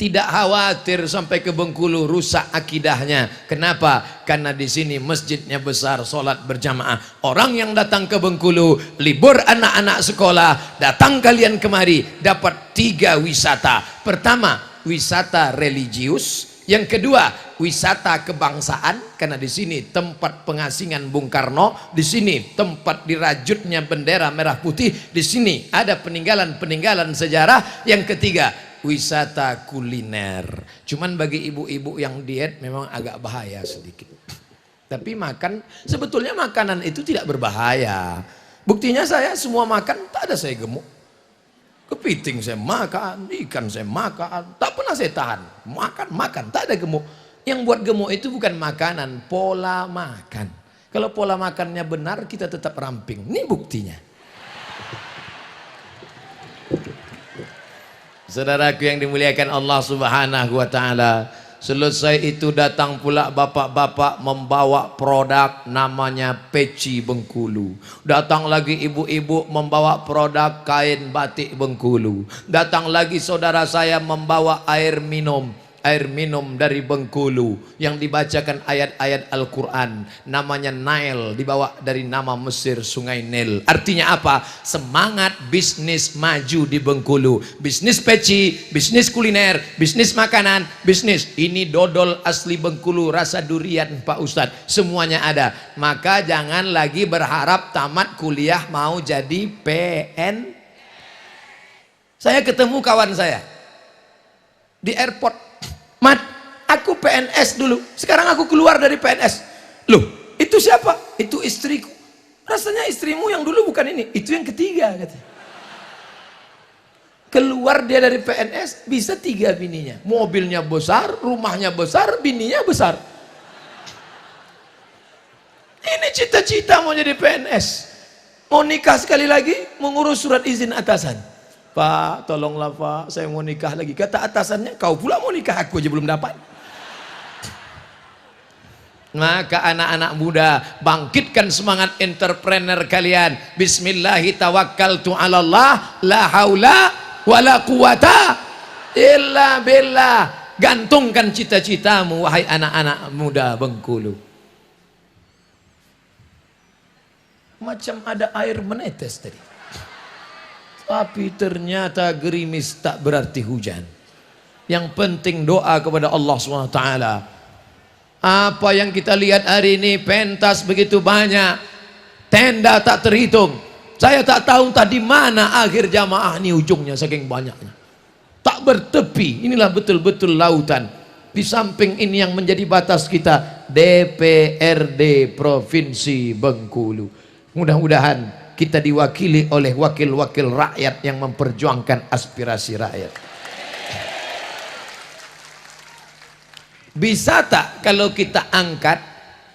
Tidak khawatir sampai ke Bengkulu rusak akidahnya. Kenapa? Karena di sini masjidnya besar, sholat berjamaah. Orang yang datang ke Bengkulu, libur anak-anak sekolah, datang kalian kemari, dapat 3 wisata. Pertama, wisata religius. Yang kedua, wisata kebangsaan, karena di sini tempat pengasingan Bung Karno, di sini tempat dirajutnya bendera merah putih, di sini ada peninggalan-peninggalan sejarah. Yang ketiga, wisata kuliner. Cuman bagi ibu-ibu yang diet memang agak bahaya sedikit. Tapi sebetulnya makanan itu tidak berbahaya. Buktinya saya semua makan, tak ada saya gemuk. Kepiting saya makan, ikan saya makan, tak pernah saya tahan. Makan, tak ada gemuk. Yang buat gemuk itu bukan makanan, pola makan. Kalau pola makannya benar, kita tetap ramping. Ini buktinya. Saudaraku yang dimuliakan Allah Subhanahu wa taala, selesai itu datang pula bapak-bapak membawa produk namanya peci Bengkulu. Datang lagi ibu-ibu membawa produk kain batik Bengkulu. Datang lagi saudara saya membawa air minum dari Bengkulu yang dibacakan ayat-ayat Al-Quran, namanya Nile, dibawa dari nama Mesir, sungai Nil. Artinya apa? Semangat bisnis maju di Bengkulu. Bisnis peci, bisnis kuliner, bisnis makanan, bisnis ini dodol asli Bengkulu, rasa durian Pak Ustadz, semuanya ada. Maka jangan lagi berharap tamat kuliah mau jadi PN. Saya ketemu kawan saya di airport. Mat, aku PNS dulu, sekarang aku keluar dari PNS. Loh, itu siapa? Itu istriku. Rasanya istrimu yang dulu bukan ini, itu yang ketiga katanya. Keluar dia dari PNS, bisa 3 bininya. Mobilnya besar, rumahnya besar, bininya besar. Ini cita-cita mau jadi PNS. Mau nikah sekali lagi, mengurus surat izin atasan. Pak, tolonglah Pak, saya mau nikah lagi. Kata atasannya, kau pula mau nikah, aku aja belum dapat. Maka anak-anak muda, bangkitkan semangat entrepreneur kalian. Bismillahirrahmanirrahim. La haula wala quwata illa billah. Gantungkan cita-citamu, wahai anak-anak muda Bengkulu. Macam ada air menetes tadi. Tapi ternyata gerimis tak berarti hujan. Yang penting doa kepada Allah SWT. Apa yang kita lihat hari ini, pentas begitu banyak, tenda tak terhitung. Saya tak tahu tadi mana akhir jamaah ini ujungnya, saking banyaknya. Tak bertepi, inilah betul-betul lautan. Di samping ini yang menjadi batas kita, DPRD Provinsi Bengkulu. Mudah-mudahan kita diwakili oleh wakil-wakil rakyat yang memperjuangkan aspirasi rakyat. Bisa tak kalau kita angkat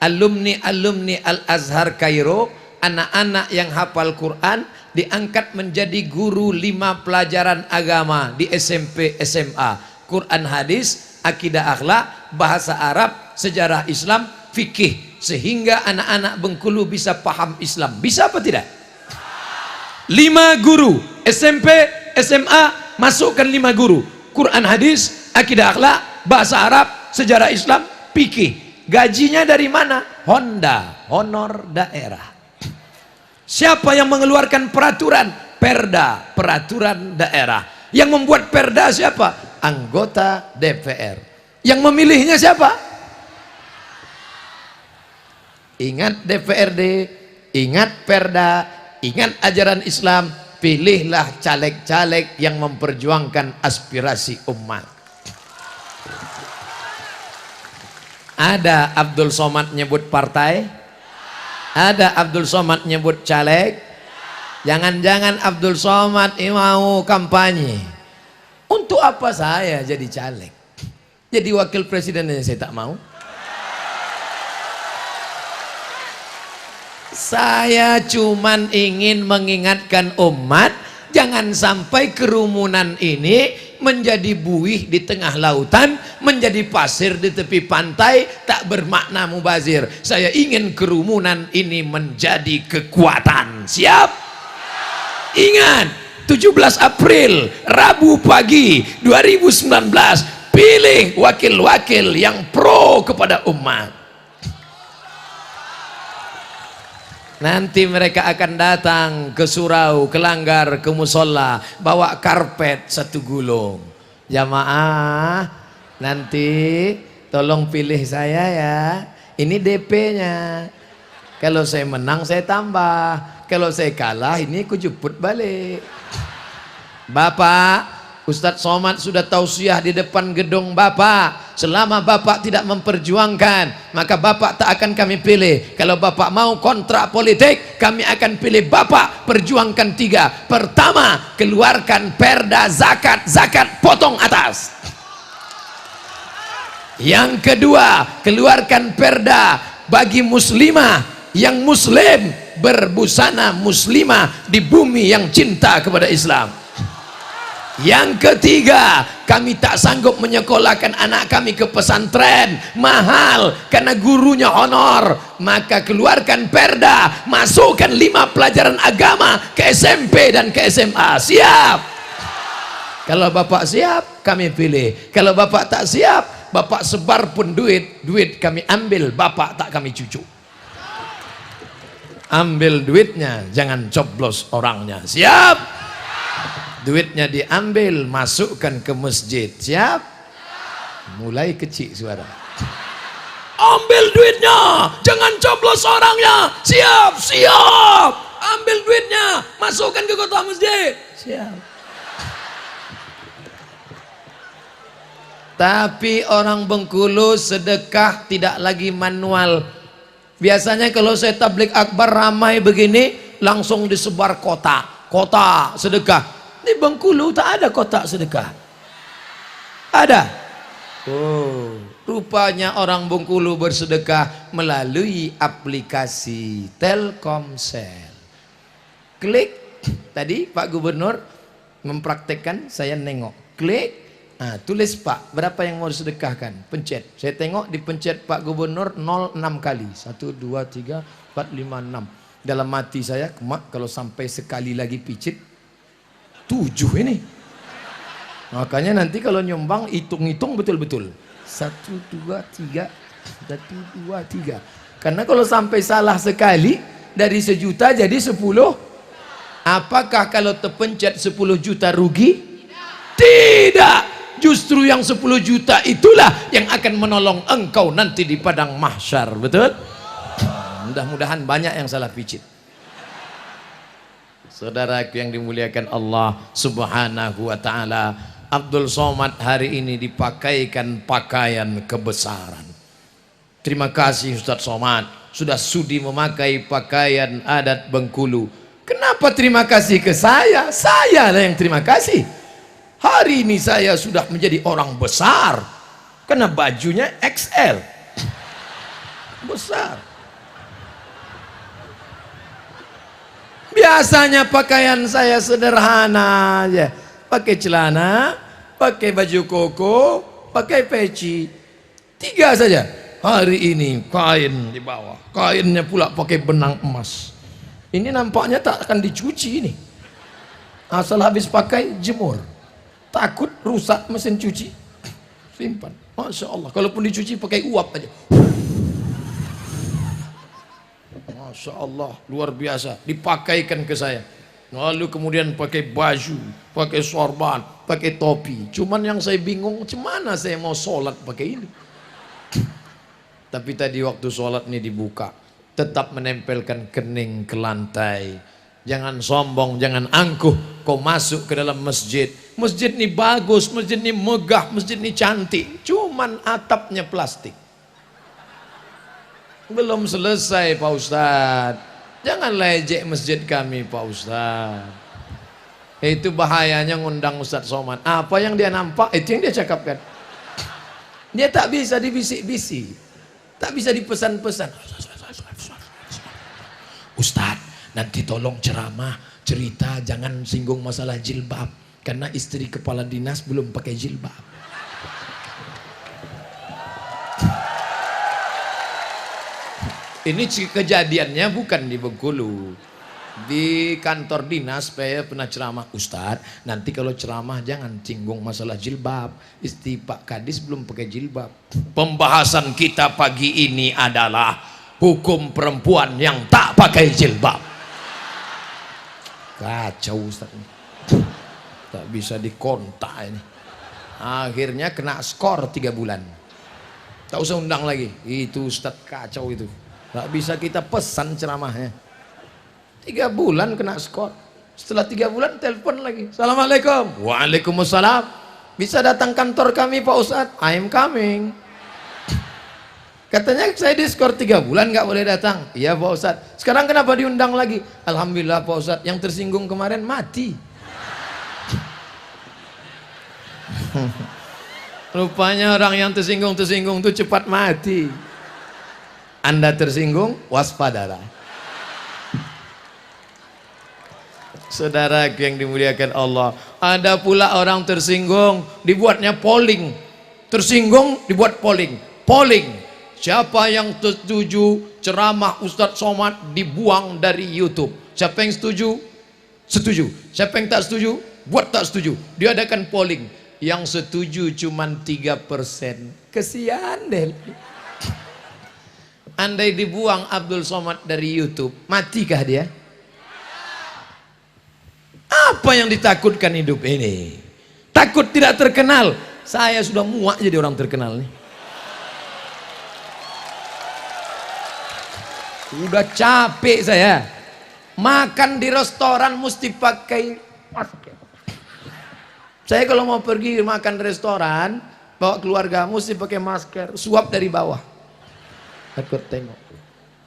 alumni Al-Azhar Kairo, anak-anak yang hafal Quran, diangkat menjadi guru 5 pelajaran agama di SMP SMA, Quran hadis, akidah akhlak, bahasa Arab, sejarah Islam, fikih, sehingga anak-anak Bengkulu bisa paham Islam. Bisa apa tidak? 5 guru SMP, SMA, masukkan 5 guru Quran hadis, akidah akhlak, bahasa Arab, sejarah Islam, fikih. Gajinya dari mana? Honda, honor daerah. Siapa yang mengeluarkan peraturan? Perda, peraturan daerah. Yang membuat perda siapa? Anggota DPR. Yang memilihnya siapa? Ingat DPRD, ingat perda, ingat ajaran Islam, pilihlah caleg-caleg yang memperjuangkan aspirasi umat. Ada Abdul Somad nyebut partai? Ada Abdul Somad nyebut caleg? Jangan-jangan Abdul Somad mau kampanye. Untuk apa saya jadi caleg? Jadi wakil presiden aja saya tak mau. Saya cuman ingin mengingatkan umat, jangan sampai kerumunan ini menjadi buih di tengah lautan, menjadi pasir di tepi pantai, tak bermakna mubazir. Saya ingin kerumunan ini menjadi kekuatan. Siap? Ingat, 17 April Rabu pagi 2019 pilih wakil-wakil yang pro kepada umat. Nanti mereka akan datang ke surau, ke langgar, ke musola, bawa karpet satu gulung. Jamaah, nanti tolong pilih saya ya. Ini DP-nya. Kalau saya menang saya tambah. Kalau saya kalah ini aku jemput balik. Bapak, Ustadz Somad sudah tausiah di depan gedung Bapak. Selama Bapak tidak memperjuangkan, maka Bapak tak akan kami pilih. Kalau Bapak mau kontrak politik, kami akan pilih Bapak. Perjuangkan 3. Pertama, keluarkan perda zakat. Zakat potong atas. Yang kedua, keluarkan perda bagi muslimah yang muslim berbusana muslimah di bumi yang cinta kepada Islam. Yang ketiga, kami tak sanggup menyekolahkan anak kami ke pesantren, mahal karena gurunya honor, maka keluarkan perda, masukkan 5 pelajaran agama ke SMP dan ke SMA. Siap? Kalau Bapak siap, kami pilih. Kalau Bapak tak siap, Bapak sebar pun duit kami ambil, Bapak tak kami cucu. Ambil duitnya, jangan coblos orangnya. Siap? Duitnya diambil, masukkan ke masjid. Siap? Mulai kecil suara. Ambil duitnya, jangan coblos orangnya. Siap, siap. Ambil duitnya, masukkan ke kota masjid. Siap. Tapi orang Bengkulu sedekah tidak lagi manual. Biasanya kalau saya tablik akbar ramai begini, langsung disebar kotak sedekah. Di Bengkulu tak ada kotak sedekah. Ada? Oh, rupanya orang Bengkulu bersedekah melalui aplikasi Telkomsel. Klik, tadi Pak Gubernur mempraktekkan, saya nengok. Klik, tulis Pak, berapa yang mau disedekahkan? Pencet. Saya tengok dipencet Pak Gubernur 06 kali. 1, 2, 3, 4, 5, 6. Dalam hati saya, kalau sampai sekali lagi picit, 7 ini. Makanya nanti kalau nyumbang hitung-hitung betul-betul. 1, 2, 3, 1, 2, 3. Karena kalau sampai salah sekali, dari 1 juta jadi 10. Apakah kalau terpencet 10 juta rugi? Tidak. Justru yang 10 juta itulah yang akan menolong engkau nanti di padang mahsyar. Betul? Mudah-mudahan banyak yang salah picit. Saudaraku yang dimuliakan Allah Subhanahu wa ta'ala, Abdul Somad hari ini dipakaikan pakaian kebesaran. Terima kasih Ustadz Somad sudah sudi memakai pakaian adat Bengkulu. Kenapa terima kasih ke saya? Saya lah yang terima kasih. Hari ini saya sudah menjadi orang besar karena bajunya XL. Besar. Biasanya pakaian saya sederhana aja, pakai celana, pakai baju koko, pakai peci, 3 saja. Hari ini kain di bawah, kainnya pula pakai benang emas. Ini nampaknya tak akan dicuci ini. Asal habis pakai jemur, takut rusak mesin cuci, simpan. Masya Allah, kalaupun dicuci pakai uap aja. Masya Allah, luar biasa, dipakaikan ke saya. Lalu kemudian pakai baju, pakai sorban, pakai topi. Cuman yang saya bingung, gimana saya mau sholat pakai ini. Tapi tadi waktu sholat ini dibuka, tetap menempelkan kening ke lantai. Jangan sombong, jangan angkuh. Kau masuk ke dalam masjid. Masjid ini bagus, masjid ini megah, masjid ini cantik. Cuman atapnya plastik. Belum selesai Pak Ustadz. Jangan ejek masjid kami Pak Ustadz. Itu bahayanya ngundang Ustadz Somad. Apa yang dia nampak itu yang dia cakapkan. Dia tak bisa dibisik-bisik, tak bisa dipesan-pesan. Ustadz, nanti tolong ceramah, cerita, jangan singgung masalah jilbab, karena istri kepala dinas belum pakai jilbab. Ini kejadiannya bukan di Bengkulu. Di kantor dinas saya pernah ceramah, Ustadz nanti kalau ceramah jangan singgung masalah jilbab, istri Pak Kadis belum pakai jilbab. Pembahasan kita pagi ini adalah hukum perempuan yang tak pakai jilbab. Kacau Ustadz, tak bisa dikontak ini. Akhirnya kena skor 3 bulan, tak usah undang lagi. Itu Ustadz kacau itu, tak bisa kita pesan ceramahnya. 3 bulan kena skor. Setelah 3 bulan telepon lagi, Assalamualaikum. Waalaikumsalam. Bisa datang kantor kami Pak Ustadz? I'm coming. Katanya saya diskor 3 bulan nggak boleh datang. Iya Pak Ustadz. Sekarang kenapa diundang lagi? Alhamdulillah Pak Ustadz, yang tersinggung kemarin mati. Rupanya orang yang tersinggung itu cepat mati. Anda tersinggung, waspadalah. Saudara yang dimuliakan Allah, ada pula orang tersinggung dibuatnya polling. Tersinggung dibuat polling. Polling, siapa yang setuju ceramah Ustadz Somad dibuang dari YouTube? Siapa yang setuju? Setuju. Siapa yang tak setuju? Buat tak setuju. Diadakan polling. Yang setuju cuman 3%. Kesian deh. Andai dibuang Abdul Somad dari YouTube, matikah dia? Apa yang ditakutkan hidup ini? Takut tidak terkenal. Saya sudah muak jadi orang terkenal nih. Udah capek saya. Makan di restoran mesti pakai masker. Saya kalau mau pergi makan di restoran, bawa keluarga mesti pakai masker. Suap dari bawah. Takut tengok.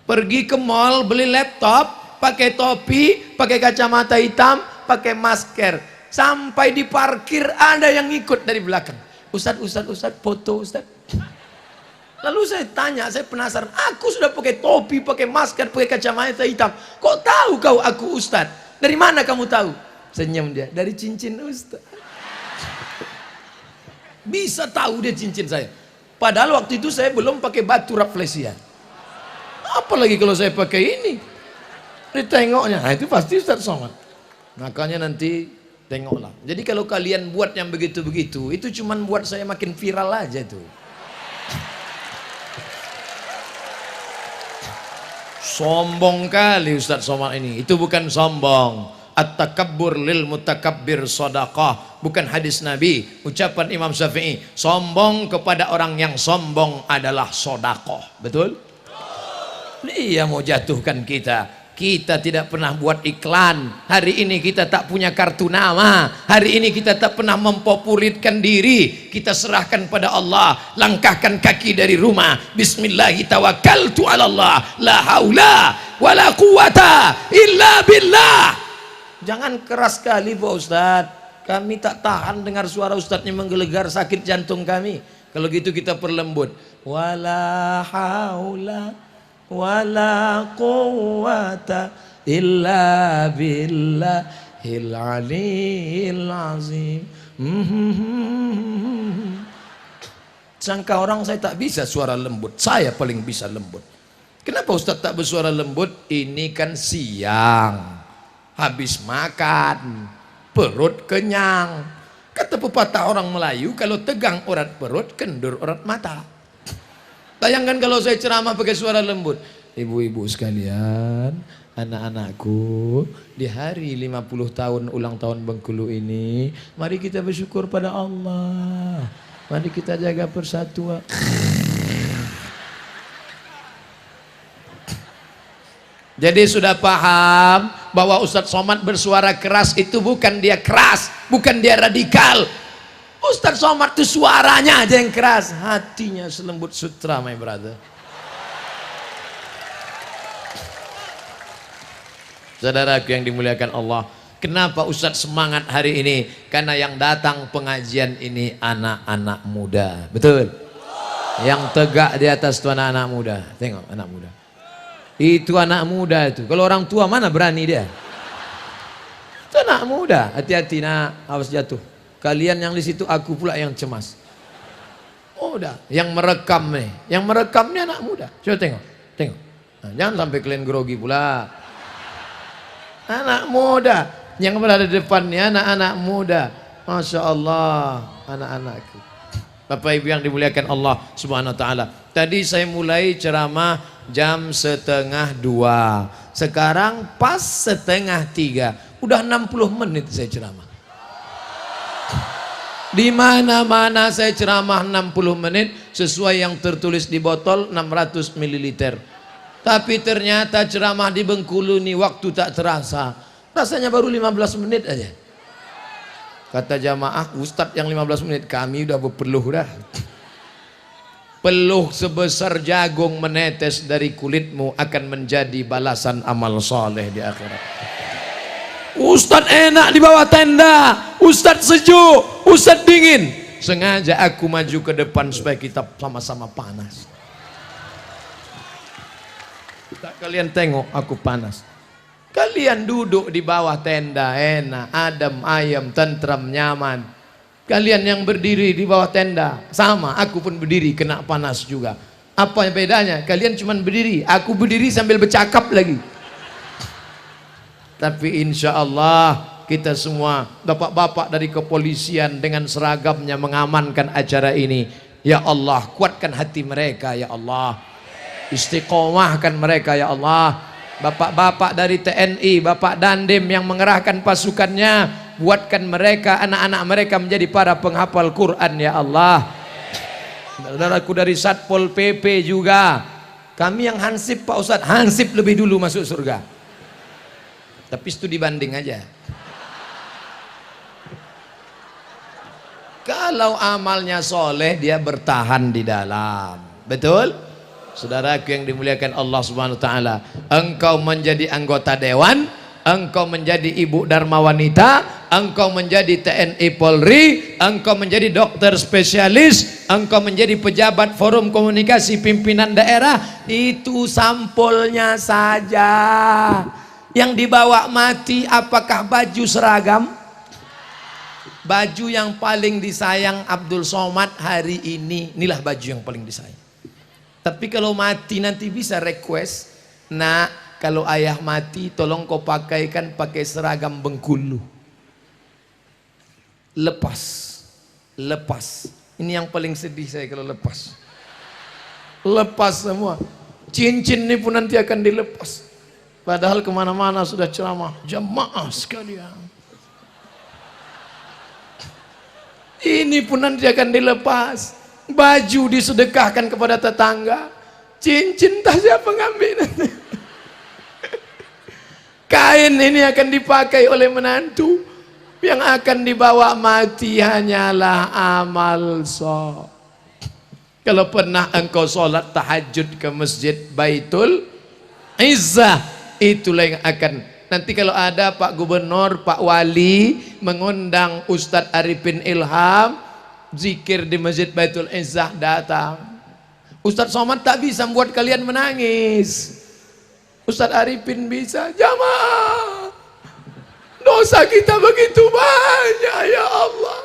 Pergi ke mall beli laptop, pakai topi, pakai kacamata hitam, pakai masker. Sampai di parkir ada yang ikut dari belakang. Ustadz, foto Ustadz. Lalu saya tanya, saya penasaran. Aku sudah pakai topi, pakai masker, pakai kacamata hitam. Kok tahu kau aku Ustadz? Dari mana kamu tahu? Senyum dia. Dari cincin Ustadz. Bisa tahu dia cincin saya. Padahal waktu itu saya belum pakai batu rafflesia. Apalagi kalau saya pakai ini. Ditengoknya, nah itu pasti Ustadz Somad. Makanya nanti tengoklah. Jadi kalau kalian buat yang begitu-begitu, itu cuman buat saya makin viral aja tuh. Sombong kali Ustadz Somad ini. Itu bukan sombong. At-takabbur lil mutakabbir sadaqah. Bukan hadis Nabi, ucapan Imam Syafi'i. Sombong kepada orang yang sombong adalah sedekah. Betul? Dia mau jatuhkan kita. Kita tidak pernah buat iklan. Hari ini kita tak punya kartu nama. Hari ini kita tak pernah mempopulerkan diri. Kita serahkan pada Allah. Langkahkan kaki dari rumah. Bismillahi tawakkaltu ala Allah. La haula wa la quwata illa billah. Jangan keras sekali Pak Ustadz. Kami tak tahan dengar suara Ustadznya menggelegar, sakit jantung kami. Kalau gitu kita perlembut. Wala haula wala quwata illa billahil aliyil azim. Sangka orang saya tak bisa suara lembut. Saya paling bisa lembut. Kenapa Ustadz tak bersuara lembut? Ini kan siang, habis makan, perut kenyang. Kata pepatah orang Melayu, kalau tegang urat perut, kendur urat mata. Bayangkan kalau saya ceramah pakai suara lembut. Ibu-ibu sekalian, anak-anakku, di hari 50 tahun ulang tahun Bengkulu ini, mari kita bersyukur pada Allah. Mari kita jaga persatuan. Jadi sudah paham bahwa Ustadz Somad bersuara keras itu bukan dia keras, bukan dia radikal. Ustadz Somad itu suaranya aja yang keras, hatinya selembut sutra, my brother. Saudaraku yang dimuliakan Allah, kenapa Ustadz semangat hari ini? Karena yang datang pengajian ini anak-anak muda, betul? Yang tegak di atas itu anak-anak muda. Tengok anak muda. Itu anak muda itu. Kalau orang tua mana berani dia? Itu anak muda. Hati-hati nak, awas jatuh. Kalian yang di situ, aku pula yang cemas. Oh udah, yang merekam nih. Yang merekam nih anak muda. Coba tengok, tengok. Nah, jangan sampai kalian grogi pula. Anak muda yang berada di depannya anak-anak muda. Masya Allah, anak-anakku. Bapak Ibu yang dimuliakan Allah Subhanahu wa taala. Tadi saya mulai ceramah jam 1:30. Sekarang pas 2:30. Udah 60 menit saya ceramah. Di mana-mana saya ceramah 60 menit sesuai yang tertulis di botol 600 ml. Tapi ternyata ceramah di Bengkulu ini waktu tak terasa. Rasanya baru 15 menit aja. Kata jamaah, Ustadz yang 15 menit, kami udah berpeluh dah. Peluh sebesar jagung menetes dari kulitmu akan menjadi balasan amal soleh di akhirat. Ustadz enak di bawah tenda, Ustadz sejuk, Ustadz dingin. Sengaja aku maju ke depan supaya kita sama-sama panas. Tak kalian tengok aku panas. Kalian duduk di bawah tenda enak, adem, ayem, tentram, nyaman. Kalian yang berdiri di bawah tenda sama, aku pun berdiri kena panas juga. Apa bedanya? Kalian cuma berdiri, aku berdiri sambil bercakap lagi. Tapi insya Allah kita semua bapak-bapak dari kepolisian dengan seragamnya mengamankan acara ini. Ya Allah, kuatkan hati mereka ya Allah. Istiqomahkan mereka ya Allah. Bapak-bapak dari TNI, Bapak Dandim yang mengerahkan pasukannya, buatkan mereka, anak-anak mereka menjadi para penghafal Quran ya Allah. Saudaraku dari Satpol PP juga, kami yang hansip Pak Ustadz, hansip lebih dulu masuk surga. Tapi studi banding aja. Kalau amalnya soleh, dia bertahan di dalam. Betul? Saudaraku yang dimuliakan Allah Subhanahu wa taala, engkau menjadi anggota dewan, engkau menjadi ibu dharma wanita, engkau menjadi TNI Polri, engkau menjadi dokter spesialis, engkau menjadi pejabat forum komunikasi pimpinan daerah, itu sampulnya saja. Yang dibawa mati apakah baju seragam? Baju yang paling disayang Abdul Somad hari ini, inilah baju yang paling disayang. Tapi kalau mati nanti bisa request, nah kalau ayah mati tolong kau pakaikan pakai seragam Bengkulu. Lepas, lepas. Ini yang paling sedih saya kalau lepas. Lepas semua. Cincin ini pun nanti akan dilepas. Padahal kemana-mana sudah ceramah, jamaah sekalian. Ini pun nanti akan dilepas. Baju disedekahkan kepada tetangga, cincin tak siapa ngambil. Kain ini akan dipakai oleh menantu. Yang akan dibawa mati hanyalah amal soleh. Kalau pernah engkau sholat tahajud ke masjid Baitul Izzah, itulah yang akan nanti kalau ada Pak Gubernur, Pak Wali mengundang Ustadz Arifin Ilham zikir di Masjid Baitul Izzah, datang. Ustadz Somad tak bisa membuat kalian menangis. Ustadz Arifin bisa. Jamaah, dosa kita begitu banyak ya Allah.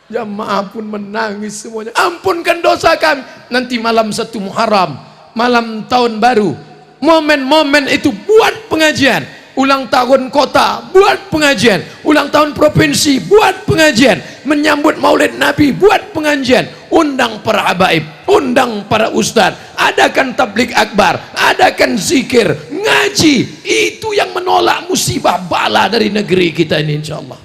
Jamaah pun menangis semuanya. Ampunkan dosa kami. Nanti malam 1 Muharram, malam tahun baru, momen-momen itu buat pengajian. Ulang tahun kota, buat pengajian. Ulang tahun provinsi, buat pengajian. Menyambut maulid Nabi, buat pengajian. Undang para habaib, undang para ustadz. Adakan tablik akbar, adakan zikir, ngaji. Itu yang menolak musibah bala dari negeri kita ini insya Allah.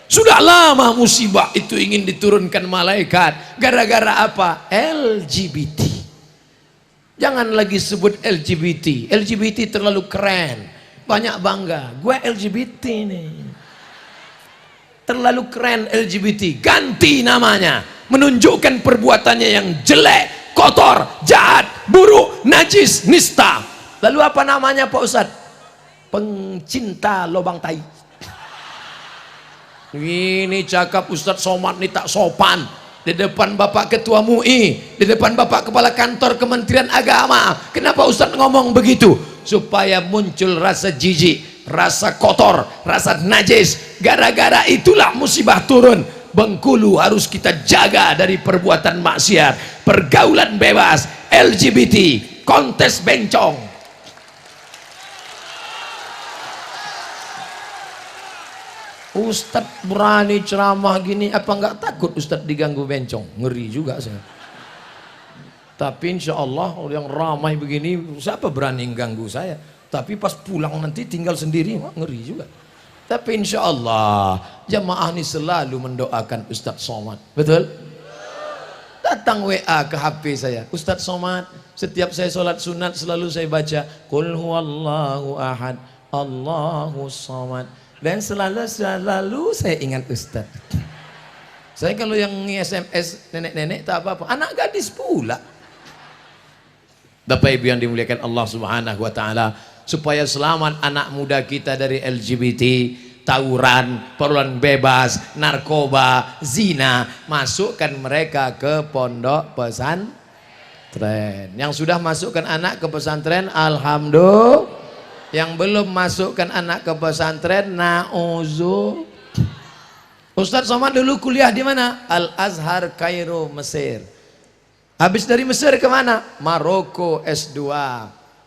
Sudah lama musibah itu ingin diturunkan malaikat. Gara-gara apa? LGBT. Jangan lagi sebut LGBT. LGBT terlalu keren. Banyak bangga. Gue LGBT nih. Terlalu keren LGBT. Ganti namanya. Menunjukkan perbuatannya yang jelek, kotor, jahat, buruk, najis, nista. Lalu apa namanya Pak Ustadz? Pencinta lobang tai. Ini cakap Ustadz Somad nih tak sopan. Di depan Bapak Ketua MUI, di depan Bapak Kepala Kantor Kementerian Agama. Kenapa Ustadz ngomong begitu? Supaya muncul rasa jijik, rasa kotor, rasa najis. Gara-gara itulah musibah turun. Bengkulu harus kita jaga dari perbuatan maksiat, pergaulan bebas, LGBT, kontes bencong. Ustadz berani ceramah gini, apa nggak takut Ustadz diganggu bencong? Ngeri juga saya. Tapi insya Allah yang ramai begini, siapa berani ganggu saya? Tapi pas pulang nanti tinggal sendiri, ngeri juga. Tapi insya Allah jamaah ini selalu mendoakan Ustadz Somad. Betul? Datang WA ke HP saya, Ustadz Somad, setiap saya sholat sunat selalu saya baca Qul huwallahu ahad, Allahu somad. Dan selalu saya ingat Ustadz. Saya kalau yang SMS nenek-nenek tak apa-apa, anak gadis pula. Bapak Ibu yang dimuliakan Allah Subhanahu wa taala, supaya selamat anak muda kita dari LGBT, tawuran, perluan bebas, narkoba, zina, masukkan mereka ke pondok pesantren. Yang sudah masukkan anak ke pesantren, alhamdulillah. Yang belum masukkan anak ke pesantren, nauzu. Ustadz Somad dulu kuliah di mana? Al Azhar Kairo, Mesir. Habis dari Mesir ke mana? Maroko S2.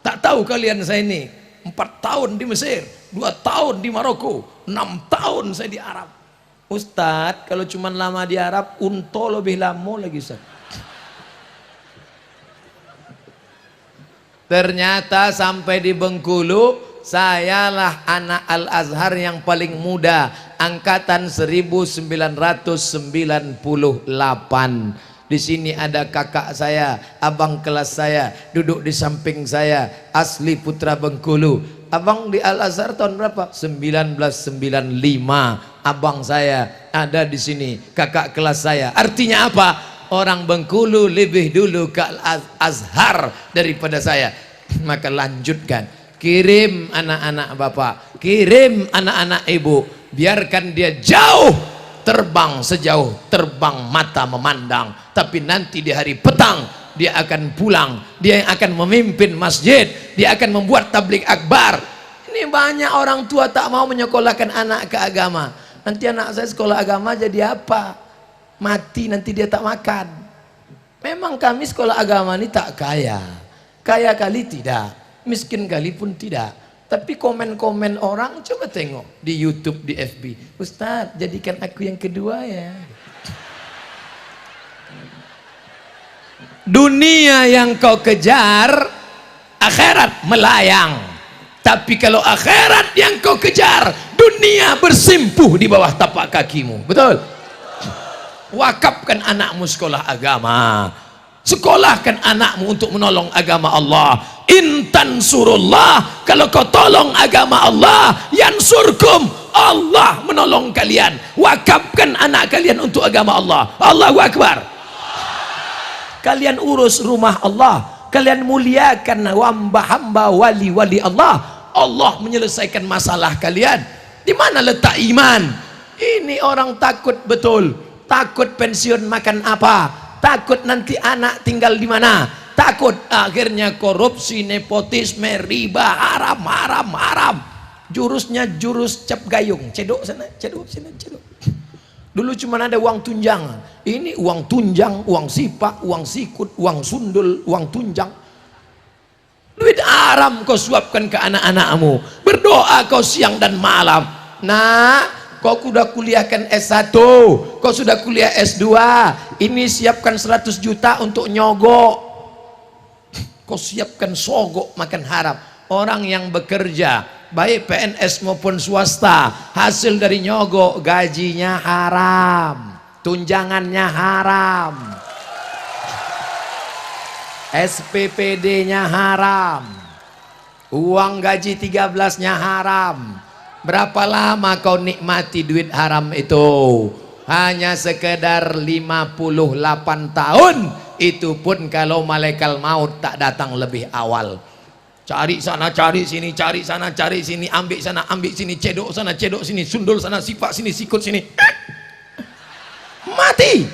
Tak tahu kalian saya ini 4 tahun di Mesir, 2 tahun di Maroko, 6 tahun saya di Arab. Ustadz kalau cuma lama di Arab, unto lebih lama lagi Ustadz. Ternyata sampai di Bengkulu, sayalah anak Al-Azhar yang paling muda, angkatan 1998. Di sini ada kakak saya, abang kelas saya, duduk di samping saya, asli putra Bengkulu. Abang di Al-Azhar tahun berapa? 1995. Abang saya ada di sini, kakak kelas saya. Artinya apa? Orang Bengkulu lebih dulu ke Al-Azhar daripada saya. Maka lanjutkan, kirim anak-anak bapak, kirim anak-anak ibu, biarkan dia jauh terbang sejauh terbang mata memandang, tapi nanti di hari petang dia akan pulang, dia yang akan memimpin masjid, dia akan membuat tabligh akbar. Ini banyak orang tua tak mau menyekolahkan anak ke agama. Nanti anak saya sekolah agama jadi apa? Mati nanti dia tak makan. Memang kami sekolah agama ini tak kaya, kaya kali tidak, miskin kali pun tidak. Tapi komen-komen orang coba tengok di YouTube, di FB, Ustadz jadikan aku yang kedua ya. Dunia yang kau kejar, akhirat melayang. Tapi kalau akhirat yang kau kejar, dunia bersimpuh di bawah tapak kakimu. Betul? Wakafkan anakmu sekolah agama, sekolahkan anakmu untuk menolong agama Allah. Intan surullah, kalau kau tolong agama Allah, yansurkum, Allah menolong kalian. Wakafkan anak kalian untuk agama Allah. Allahu Akbar. Kalian urus rumah Allah, kalian muliakan hamba-hamba wali-wali Allah, Allah menyelesaikan masalah kalian. Di mana letak iman? Ini orang takut betul, takut pensiun makan apa, takut nanti anak tinggal di mana, takut akhirnya korupsi, nepotisme, riba, haram. Jurusnya jurus cap gayung, cedok sana, cedok sini, cedok. Dulu cuma ada uang tunjangan, ini uang tunjang, uang sipak, uang sikut, uang sundul, uang tunjang. Duit haram kau suapkan ke anak-anakmu, berdoa kau siang dan malam. Nah, kau sudah kuliahkan S1, kau sudah kuliah S2, ini siapkan 100 juta untuk nyogok. Kau siapkan sogok makan haram. Orang yang bekerja baik PNS maupun swasta, hasil dari nyogok gajinya haram, tunjangannya haram, SPPD-nya haram, uang gaji 13-nya haram. Berapa lama kau nikmati duit haram itu? Hanya sekedar 58 tahun. Itu pun kalau malaikat maut tak datang lebih awal. Cari sana, cari sini, cari sana, cari sini, ambil sana, ambil sini, cedok sana, cedok sini, sundul sana, sifat sini, sikut sini. Mati.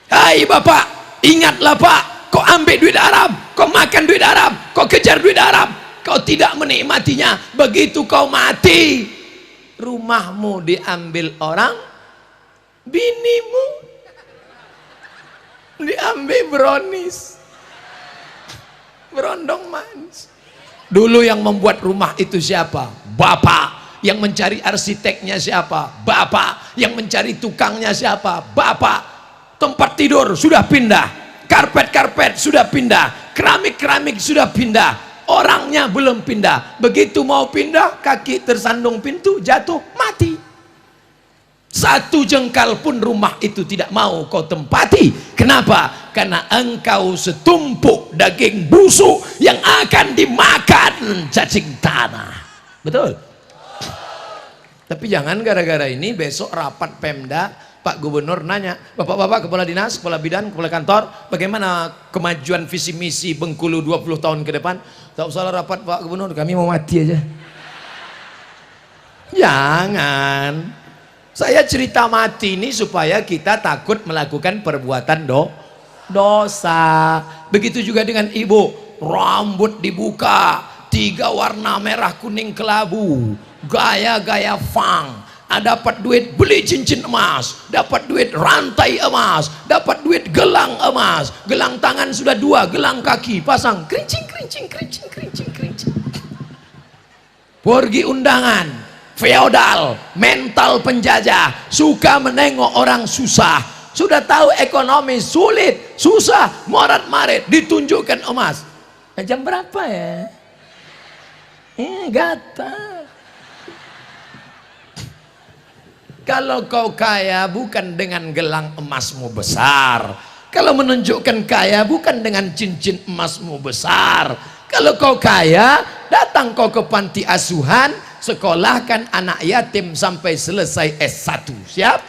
Hai bapak, ingatlah pak, kau ambil duit haram, kau makan duit haram, kau kejar duit haram, kau tidak menikmatinya. Begitu kau mati, rumahmu diambil orang, binimu diambil brownies, berondong manis. Dulu yang membuat rumah itu siapa? Bapak. Yang mencari arsiteknya siapa? Bapak. Yang mencari tukangnya siapa? Bapak. Tempat tidur sudah pindah, karpet sudah pindah, keramik sudah pindah, orangnya belum pindah. Begitu mau pindah, kaki tersandung pintu, jatuh, mati. Satu jengkal pun rumah itu tidak mau kau tempati. Kenapa? Karena engkau setumpuk daging busuk yang akan dimakan cacing tanah. Betul? Tapi jangan gara-gara ini besok rapat Pemda, Pak Gubernur nanya, bapak-bapak kepala dinas, kepala bidan, kepala kantor, bagaimana kemajuan visi misi Bengkulu 20 tahun ke depan? Tak usah rapat Pak Gubernur, kami mau mati aja. Jangan. Saya cerita mati ini supaya kita takut melakukan perbuatan dosa. Begitu juga dengan ibu, rambut dibuka, 3 warna merah kuning kelabu, gaya-gaya fang, dapat duit beli cincin emas, dapat duit rantai emas, dapat duit gelang emas, gelang tangan sudah 2, gelang kaki pasang, kerincing. Pergi undangan, feodal, mental penjajah, suka menengok orang susah, sudah tahu ekonomi sulit, susah, morat-marit, ditunjukkan emas. Jam berapa ya? Gatal. Kalau kau kaya bukan dengan gelang emasmu besar, kalau menunjukkan kaya bukan dengan cincin emasmu besar. Kalau kau kaya, datang kau ke panti asuhan, sekolahkan anak yatim sampai selesai S1. Siap?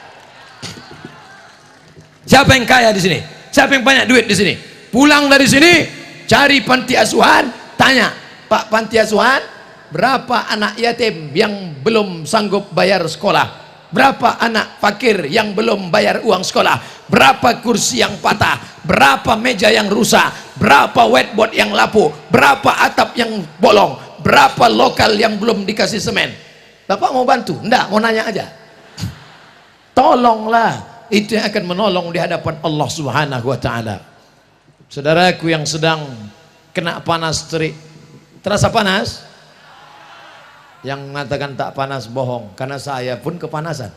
Siapa yang kaya di sini? Siapa yang banyak duit di sini? Pulang dari sini, cari panti asuhan, tanya, Pak panti asuhan, berapa anak yatim yang belum sanggup bayar sekolah? Berapa anak fakir yang belum bayar uang sekolah? Berapa kursi yang patah? Berapa meja yang rusak? Berapa whiteboard yang lapuk? Berapa atap yang bolong? Berapa lokal yang belum dikasih semen? Bapak mau bantu? Enggak, mau nanya aja. Tolonglah, itu yang akan menolong di hadapan Allah Subhanahu wa taala. Saudaraku yang sedang kena panas terik, terasa panas? Yang mengatakan tak panas bohong, karena saya pun kepanasan.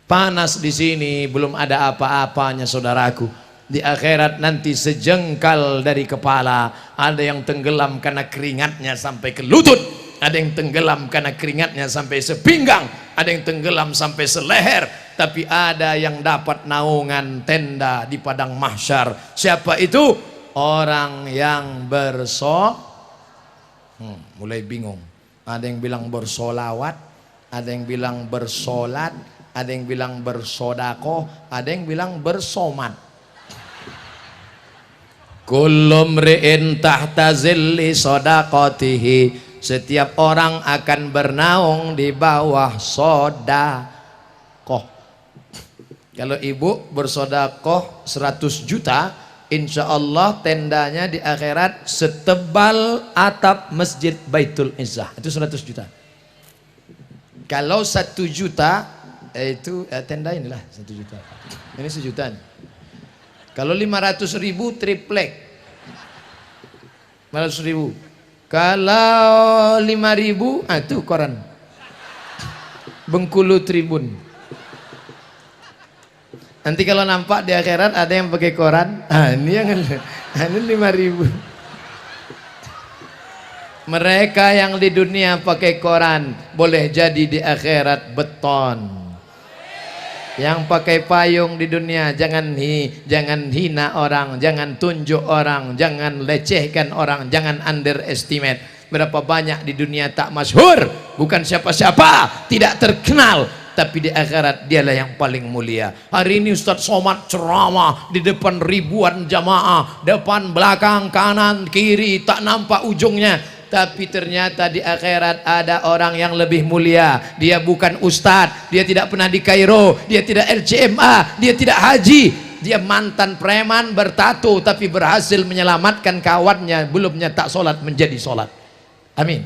Panas di sini belum ada apa-apanya saudaraku. Di akhirat nanti sejengkal dari kepala, ada yang tenggelam karena keringatnya sampai ke lutut, ada yang tenggelam karena keringatnya sampai sepinggang, ada yang tenggelam sampai seleher, tapi ada yang dapat naungan tenda di padang mahsyar. Siapa itu? Orang yang mulai bingung. Ada yang bilang bersolawat, ada yang bilang bersolat, ada yang bilang bersodakoh, ada yang bilang bersomat. Kullu mri'in tahta zilli sodakotihi, setiap orang akan bernaung di bawah sodakoh. Kalau ibu bersodakoh 100 juta, insya Allah tendanya di akhirat setebal atap masjid Baitul Izzah. Itu 100 juta. Kalau 1 juta itu tenda inilah 1 juta. Ini 1 juta. Kalau 500 ribu triplek 500 ribu. Kalau 5 ribu itu koran Bengkulu Tribun. Nanti kalau nampak di akhirat ada yang pakai koran, ini yang ini 5.000. Mereka yang di dunia pakai koran boleh jadi di akhirat beton. Yang pakai payung di dunia jangan hina orang, jangan tunjuk orang, jangan lecehkan orang, jangan underestimate. Berapa banyak di dunia tak masyhur, bukan siapa-siapa, tidak terkenal, tapi di akhirat dialah yang paling mulia. Hari ini Ustadz Somad ceramah di depan ribuan jamaah, depan, belakang, kanan, kiri, tak nampak ujungnya. Tapi ternyata di akhirat ada orang yang lebih mulia. Dia bukan ustadz, dia tidak pernah di Kairo, dia tidak LCMA, dia tidak haji, dia mantan preman bertato tapi berhasil menyelamatkan kawannya belum nyetak solat menjadi solat. Amin.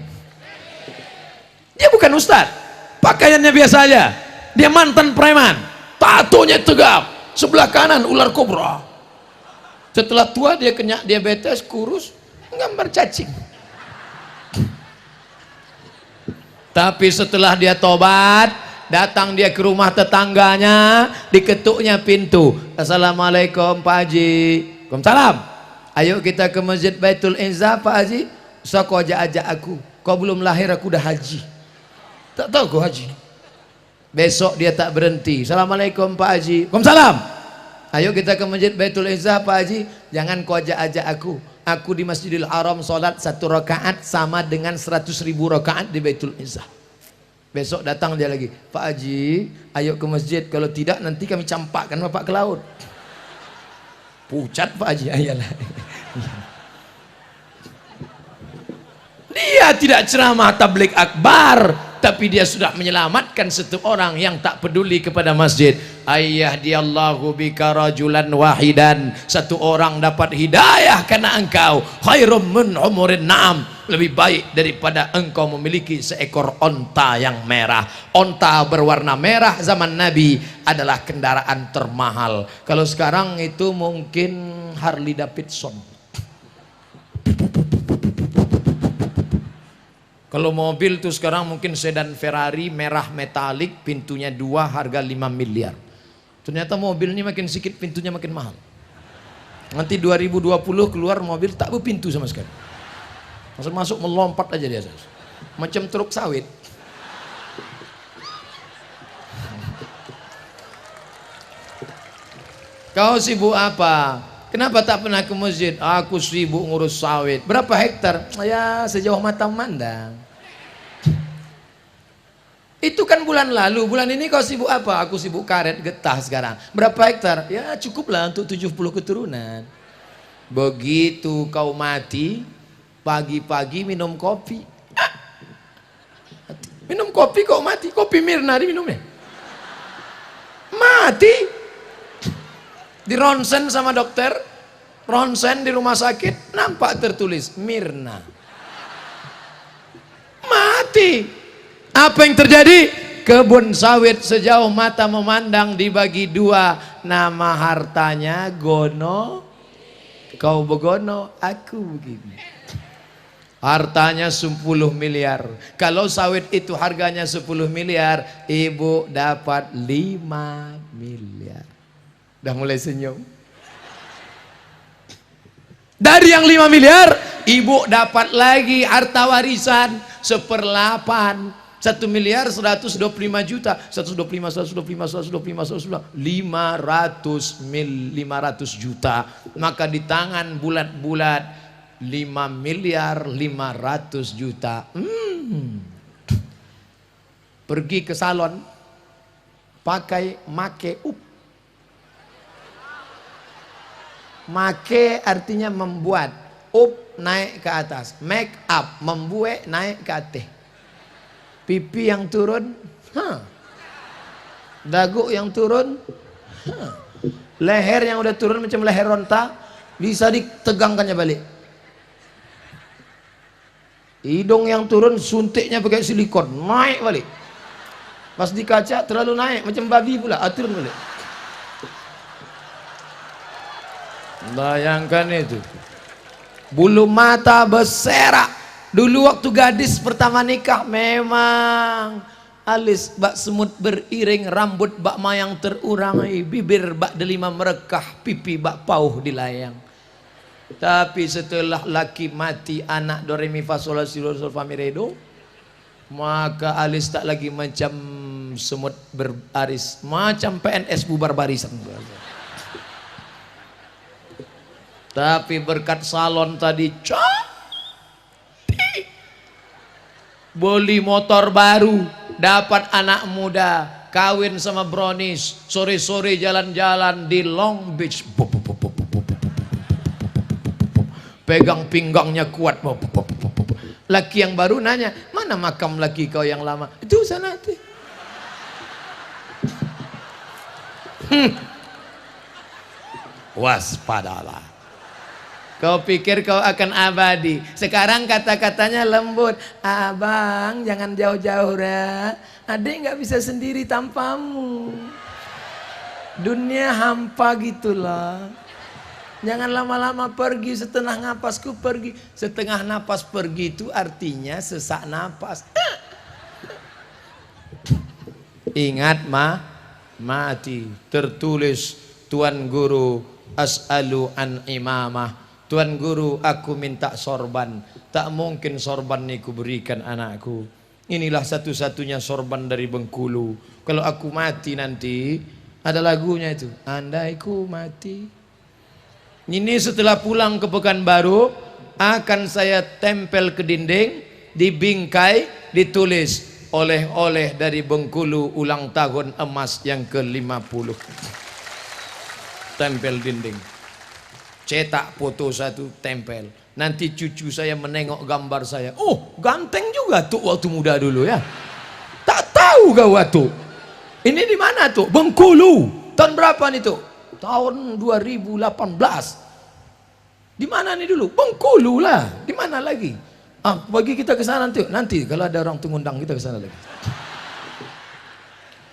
Dia bukan ustadz, pakaiannya biasa aja. Dia mantan preman, tatonya tegap, sebelah kanan ular kobra. Setelah tua dia kena diabetes, kurus, gambar cacing. Tapi setelah dia tobat, datang dia ke rumah tetangganya, diketuknya pintu. Assalamualaikum Pak Haji. Waalaikumsalam. Ayo kita ke Masjid Baitul Izzah Pak Haji. So kau ajak aku. Kau belum lahir aku dah haji. Tak tahu kau haji. Besok dia tak berhenti. Assalamualaikum Pak Haji. Waalaikumsalam. Ayo kita ke Masjid Baitul Izzah Pak Haji. Jangan kau ajak aku. Aku di Masjidil Haram sholat 1 rakaat sama dengan 100.000 rakaat di Baitul Izzah. Besok datang dia lagi. Pak Haji, ayo ke masjid. Kalau tidak nanti kami campakkan bapak ke laut. Pucat Pak Haji. Ayalah. Dia tidak ceramah tabligh akbar, tapi dia sudah menyelamatkan satu orang yang tak peduli kepada masjid. Ayah diallahu bika rajulan wahidan. Satu orang dapat hidayah karena engkau. Khairum min umurin na'am. Lebih baik daripada engkau memiliki seekor onta yang merah. Onta berwarna merah zaman Nabi adalah kendaraan termahal. Kalau sekarang itu mungkin Harley Davidson. Kalau mobil tuh sekarang mungkin sedan Ferrari merah metalik, pintunya 2, harga 5 miliar. Ternyata mobil ini makin sedikit pintunya makin mahal. Nanti 2020 keluar mobil tak berpintu sama sekali. Masuk melompat aja dia. Macam truk sawit. Kau sibuk apa? Kenapa tak pernah ke masjid? Aku sibuk ngurus sawit. Berapa hektar? Ya sejauh mata memandang. Itu kan bulan lalu. Bulan ini kau sibuk apa? Aku sibuk karet getah sekarang. Berapa hektar? Ya cukuplah untuk 70 keturunan. Begitu kau mati, pagi-pagi minum kopi. Minum kopi kok mati? Kopi Mirna diminumnya. Mati. Di ronsen sama dokter, ronsen di rumah sakit, nampak tertulis Mirna. Mati. Apa yang terjadi? Kebun sawit sejauh mata memandang dibagi 2. Nama hartanya Gono. Kau begono, aku begini. Hartanya 10 miliar. Kalau sawit itu harganya 10 miliar, ibu dapat 5 miliar. Udah mulai senyum. Dari yang 5 miliar, ibu dapat lagi harta warisan 1/8. 1 miliar 125 juta. 125 500 juta. Maka di tangan bulat-bulat 5 miliar 500 juta. Pergi ke salon, pakai make up. Make artinya membuat, up naik ke atas, make up membuat naik ke atas. Pipi yang turun, dagu yang turun, leher yang udah turun macam leher ronta bisa ditegangkannya balik. Hidung yang turun suntiknya pakai silikon, naik balik. Pas di kaca terlalu naik macam babi pula, turun balik. Bayangkan itu. Bulu mata berserak. Dulu waktu gadis pertama nikah memang alis bak semut beriring, rambut bak mayang terurangi, bibir bak delima merekah, pipi bak pauh dilayang. Tapi setelah laki mati, anak do re mi fa sol la si do sol fa mi re do, maka alis tak lagi macam semut berbaris, macam PNS bubar barisan. Tapi berkat salon tadi cantik, beli motor baru, dapat anak muda, kawin sama brownies, sore-sore jalan-jalan di Long Beach, pegang pinggangnya kuat. Laki yang baru nanya, mana makam laki kau yang lama? Itu sana tuh. Waspadalah. Kau pikir kau akan abadi. Sekarang kata-katanya lembut. Abang jangan jauh-jauh ya. Adik nggak bisa sendiri tanpamu. Dunia hampa gitulah. Jangan lama-lama pergi, setengah napasku pergi. Setengah napas pergi itu artinya sesak napas. ingat mati. Tertulis Tuan Guru as'alu an imamah. Tuan Guru aku minta sorban. Tak mungkin sorban ini ku berikan anakku. Inilah satu-satunya sorban dari Bengkulu. Kalau aku mati nanti, ada lagunya itu, andai ku mati. Ini setelah pulang ke Pekanbaru, akan saya tempel ke dinding, di bingkai ditulis oleh-oleh dari Bengkulu ulang tahun emas yang ke-50. Tempel dinding, cetak foto satu, tempel. Nanti cucu saya menengok gambar saya, oh ganteng juga tuh waktu muda dulu ya. Tak tahu gak waktu ini di mana tuh? Bengkulu. Tahun berapa nih tuh? Tahun 2018. Di mana nih dulu? Bengkulu lah. Di mana lagi? Bagi kita ke sana nanti kalau ada orang ngundang kita ke sana lagi.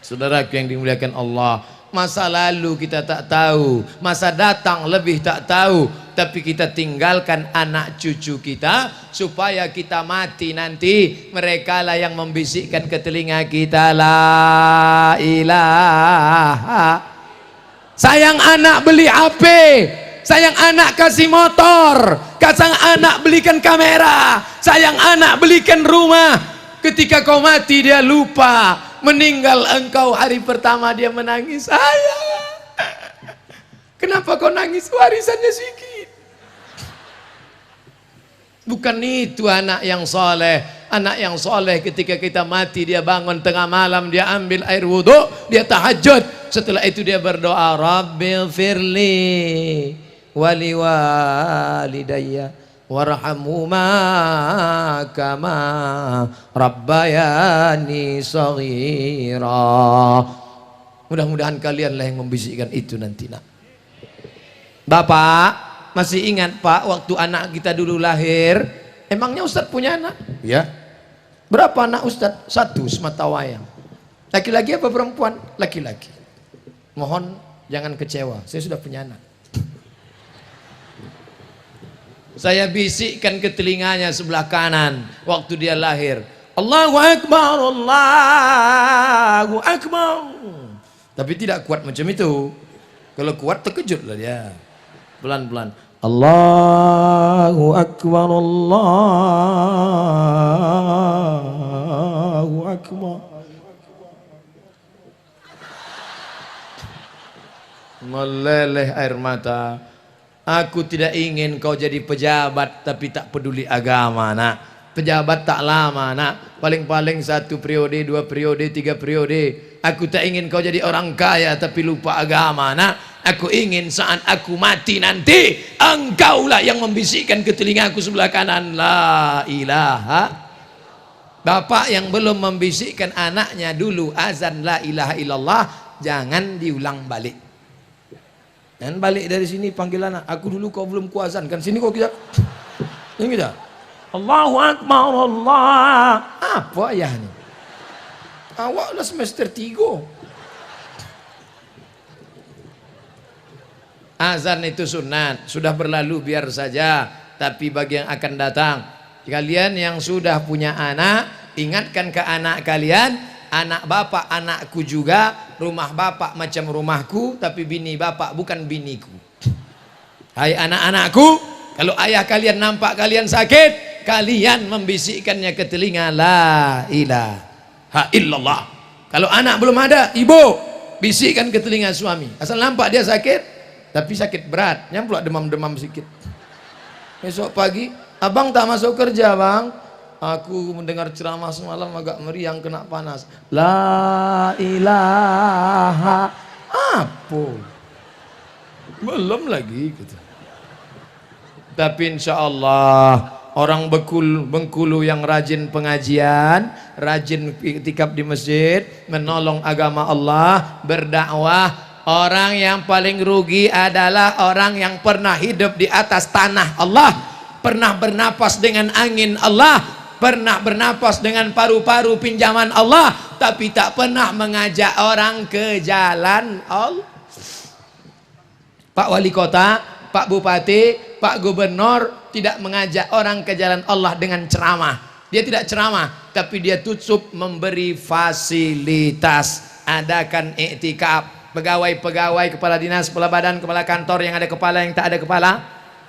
Saudaraku yang dimuliakan Allah, masa lalu kita tak tahu, masa datang lebih tak tahu, tapi kita tinggalkan anak cucu kita supaya kita mati nanti mereka lah yang membisikkan ke telinga kita, la ilaha. Sayang anak beli HP, sayang anak kasih motor, sayang anak belikan kamera, sayang anak belikan rumah. Ketika kau mati dia lupa. Meninggal engkau hari pertama dia menangis, ayah kenapa kau nangis, warisannya sedikit. Bukan itu anak yang soleh. Anak yang soleh ketika kita mati dia bangun tengah malam, dia ambil air wudhu, dia tahajud. Setelah itu dia berdoa, Rabbil firli wali walidayya warhamhuma kama rabbayani shaghira. Mudah-mudahan kalian lah yang membisikkan itu nanti nak. Bapak masih ingat Pak waktu anak kita dulu lahir, emangnya Ustadz punya anak? Ya. Berapa anak Ustadz? 1 semata wayang. Laki-laki apa perempuan? Laki-laki. Mohon jangan kecewa, saya sudah punya anak. Saya bisikkan ke telinganya sebelah kanan waktu dia lahir, Allahu Akbar, Allahu Akbar. Tapi tidak kuat macam itu. Kalau kuat terkejutlah dia. Pelan-pelan, Allahu Akbar, Allahu Akbar. Meleleh air mata. Aku tidak ingin kau jadi pejabat tapi tak peduli agama nak. Pejabat tak lama nak, paling-paling 1 periode, 2 periode, 3 periode. Aku tak ingin kau jadi orang kaya tapi lupa agama nak. Aku ingin saat aku mati nanti, engkaulah yang membisikkan ke telingaku sebelah kanan, la ilaha. Bapak yang belum membisikkan anaknya dulu azan la ilaha illallah, jangan diulang balik. Dan balik dari sini panggil anak, aku dulu kau belum kuazan kan, sini kau kita ini kita Allahu Akbar, Allah. Apa ayah ini? Awak udah semester 3. Azan itu sunat, sudah berlalu biar saja. Tapi bagi yang akan datang, kalian yang sudah punya anak, ingatkan ke anak kalian, anak bapak anakku juga, rumah bapak macam rumahku, tapi bini bapak bukan biniku. Hai anak-anakku, kalau ayah kalian nampak kalian sakit, kalian membisikkannya ke telinga, la ilaha illallah. Kalau anak belum ada, ibu bisikkan ke telinga suami. Asal nampak dia sakit, tapi sakit berat, nyamplak demam-demam sedikit. Besok pagi, abang tak masuk kerja bang, aku mendengar ceramah semalam agak meriang kena panas. La ilaha apa? Belum lagi gitu. Tapi insya Allah orang Bengkulu yang rajin pengajian, rajin iktikaf di masjid, menolong agama Allah, berdakwah. Orang yang paling rugi adalah orang yang pernah hidup di atas tanah Allah, pernah bernapas dengan angin Allah, pernah bernapas dengan paru-paru pinjaman Allah, tapi tak pernah mengajak orang ke jalan Allah. Pak Wali Kota, Pak Bupati, Pak Gubernur tidak mengajak orang ke jalan Allah dengan ceramah. Dia tidak ceramah, tapi dia tutup memberi fasilitas. adakan iktikaf. Pegawai-pegawai, kepala dinas, kepala badan, kepala kantor yang ada kepala, yang tak ada kepala,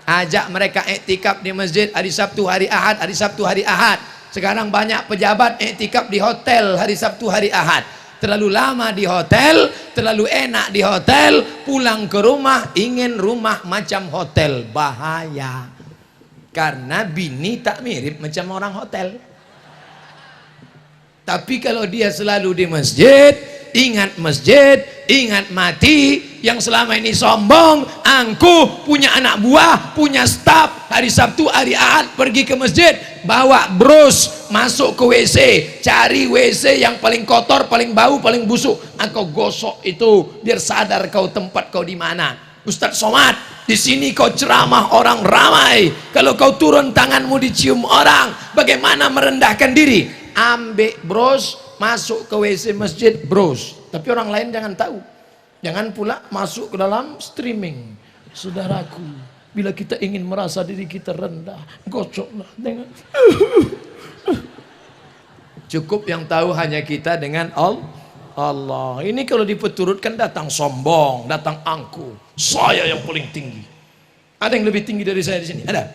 ajak mereka iktikaf di masjid hari Sabtu, hari Ahad, hari Sabtu, hari Ahad. Sekarang banyak pejabat iktikaf di hotel hari Sabtu, hari Ahad. Terlalu lama di hotel, terlalu enak di hotel, pulang ke rumah ingin rumah macam hotel. Bahaya. Karena bini tak mirip macam orang hotel. Tapi kalau dia selalu di masjid, ingat masjid, ingat mati, yang selama ini sombong, angkuh, punya anak buah, punya staf, hari Sabtu, hari Ahad pergi ke masjid, bawa bros, masuk ke WC, cari WC yang paling kotor, paling bau, paling busuk, engkau gosok itu, biar sadar kau tempat kau di mana. Ustadz Somad, di sini kau ceramah orang ramai, kalau kau turun tanganmu dicium orang, bagaimana merendahkan diri? Ambil bros, masuk ke WC masjid bros, tapi orang lain jangan tahu. Jangan pula masuk ke dalam streaming. Saudaraku, bila kita ingin merasa diri kita rendah, gocoklah dengan cukup yang tahu hanya kita dengan Allah. Ini kalau dipeturutkan datang sombong, datang angkuh. Saya yang paling tinggi. Ada yang lebih tinggi dari saya di sini? Ada?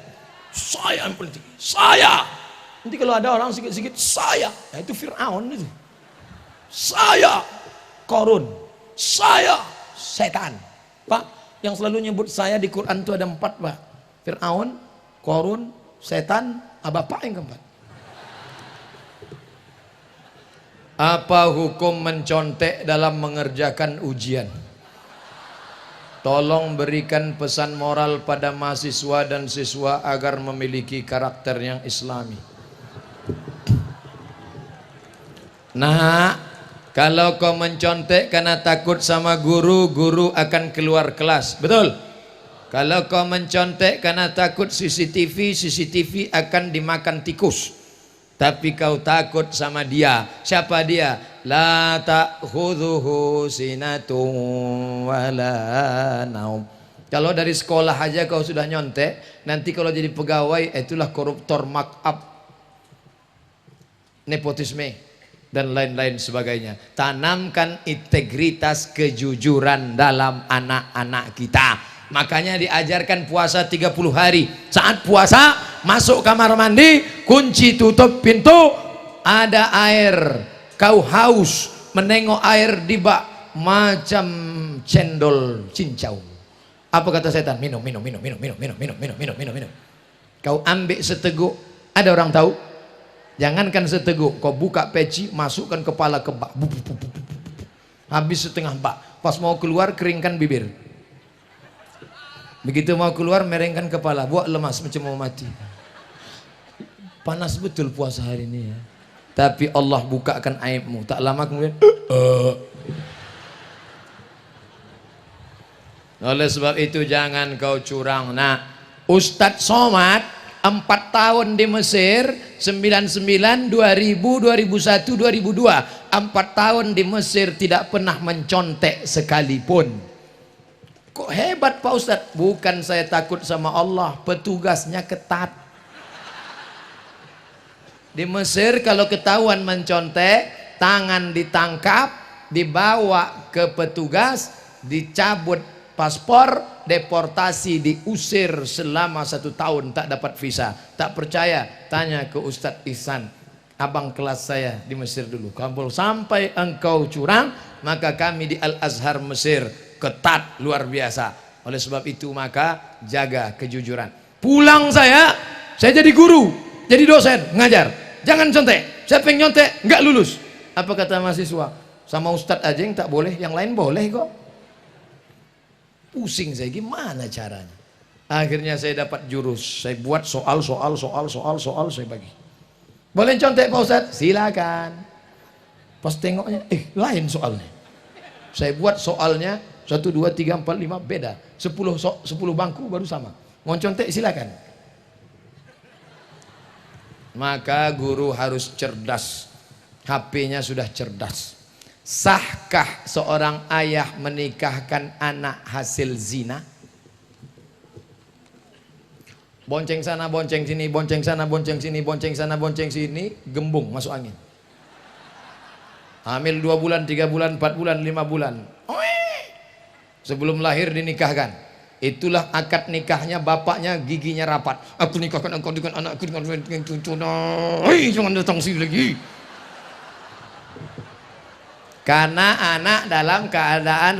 Saya yang paling tinggi. Saya. Nanti kalau ada orang sikit-sikit saya, nah itu Fir'aun itu. Saya Korun, saya setan. Pak, yang selalu nyebut saya di Quran itu ada 4, Pak. Fir'aun, Korun, setan, Bapak yang keempat. Apa hukum mencontek dalam mengerjakan ujian? Tolong berikan pesan moral pada mahasiswa dan siswa agar memiliki karakter yang islami. Nah, kalau kau mencontek karena takut sama guru, guru akan keluar kelas. Betul? Kalau kau mencontek karena takut CCTV, CCTV akan dimakan tikus. Tapi kau takut sama dia. Siapa dia? La ta'khudhuhu sinatun wala naum. Kalau dari sekolah aja kau sudah nyontek, nanti kalau jadi pegawai itulah koruptor, markup, nepotisme dan lain-lain sebagainya. Tanamkan integritas, kejujuran dalam anak-anak kita. Makanya diajarkan puasa 30 hari. Saat puasa, masuk kamar mandi, kunci tutup pintu, ada air. Kau haus, menengok air di bak macam cendol cincau. Apa kata setan? Minum. Kau ambil seteguk. Ada orang tahu? Jangankan seteguk, kau buka peci, masukkan kepala ke bak. Habis setengah bak. Pas mau keluar, keringkan bibir. Begitu mau keluar, merengkan kepala, buat lemas macam mau mati. Panas betul puasa hari ini ya. Tapi Allah bukakan aibmu. Tak lama kemudian oleh sebab itu jangan kau curang. Nah, Ustadz Somad 4 tahun di Mesir, 99, 2000, 2001, 2002, 4 tahun di Mesir tidak pernah mencontek sekalipun. Kok hebat Pak Ustadz? Bukan saya takut sama Allah, petugasnya ketat. Di Mesir kalau ketahuan mencontek, tangan ditangkap, dibawa ke petugas, dicabut paspor, deportasi, diusir selama 1 tahun, tak dapat visa. Tak percaya? Tanya ke Ustadz Ihsan, abang kelas saya di Mesir dulu. Kalau sampai engkau curang, maka kami di Al-Azhar Mesir ketat luar biasa. Oleh sebab itu maka jaga kejujuran. Pulang saya jadi guru, jadi dosen, ngajar. Jangan contek. Siapa yang nyontek nggak lulus. Apa kata mahasiswa? Sama Ustadz aja yang tak boleh, yang lain boleh kok. Pusing saya, gimana caranya? Akhirnya saya dapat jurus. Saya buat soal saya bagi. Boleh contek Pak Ustadz? Silakan. Pas tengoknya, lain soalnya. Saya buat soalnya 1, 2, 3, 4, 5 beda. 10 bangku baru sama. Mau contek silakan. Maka guru harus cerdas. HP-nya sudah cerdas. Sahkah seorang ayah menikahkan anak hasil zina? Bonceng sana, bonceng sini, bonceng sana, bonceng sini, bonceng sana, bonceng sini, gembung masuk angin. Hamil 2 bulan, 3 bulan, 4 bulan, 5 bulan. Sebelum lahir dinikahkan. Itulah akad nikahnya, bapaknya giginya rapat. Aku nikahkan engkau dengan anakku dengan cucuna. Jangan datang sini lagi. Karena anak dalam keadaan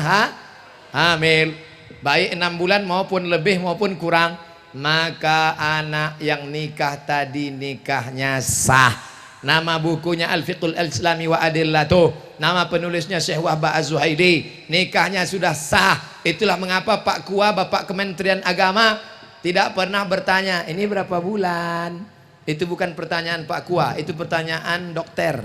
hamil, baik 6 bulan maupun lebih maupun kurang, maka anak yang nikah tadi nikahnya sah. Nama bukunya Al-Fiqhul Islami wa Adillatuh. Nama penulisnya Syekh Wahbah Az-Zuhaili. Nikahnya sudah sah. Itulah mengapa Pak Kua, Bapak Kementerian Agama, tidak pernah bertanya, ini berapa bulan? Itu bukan pertanyaan Pak Kua, itu pertanyaan dokter.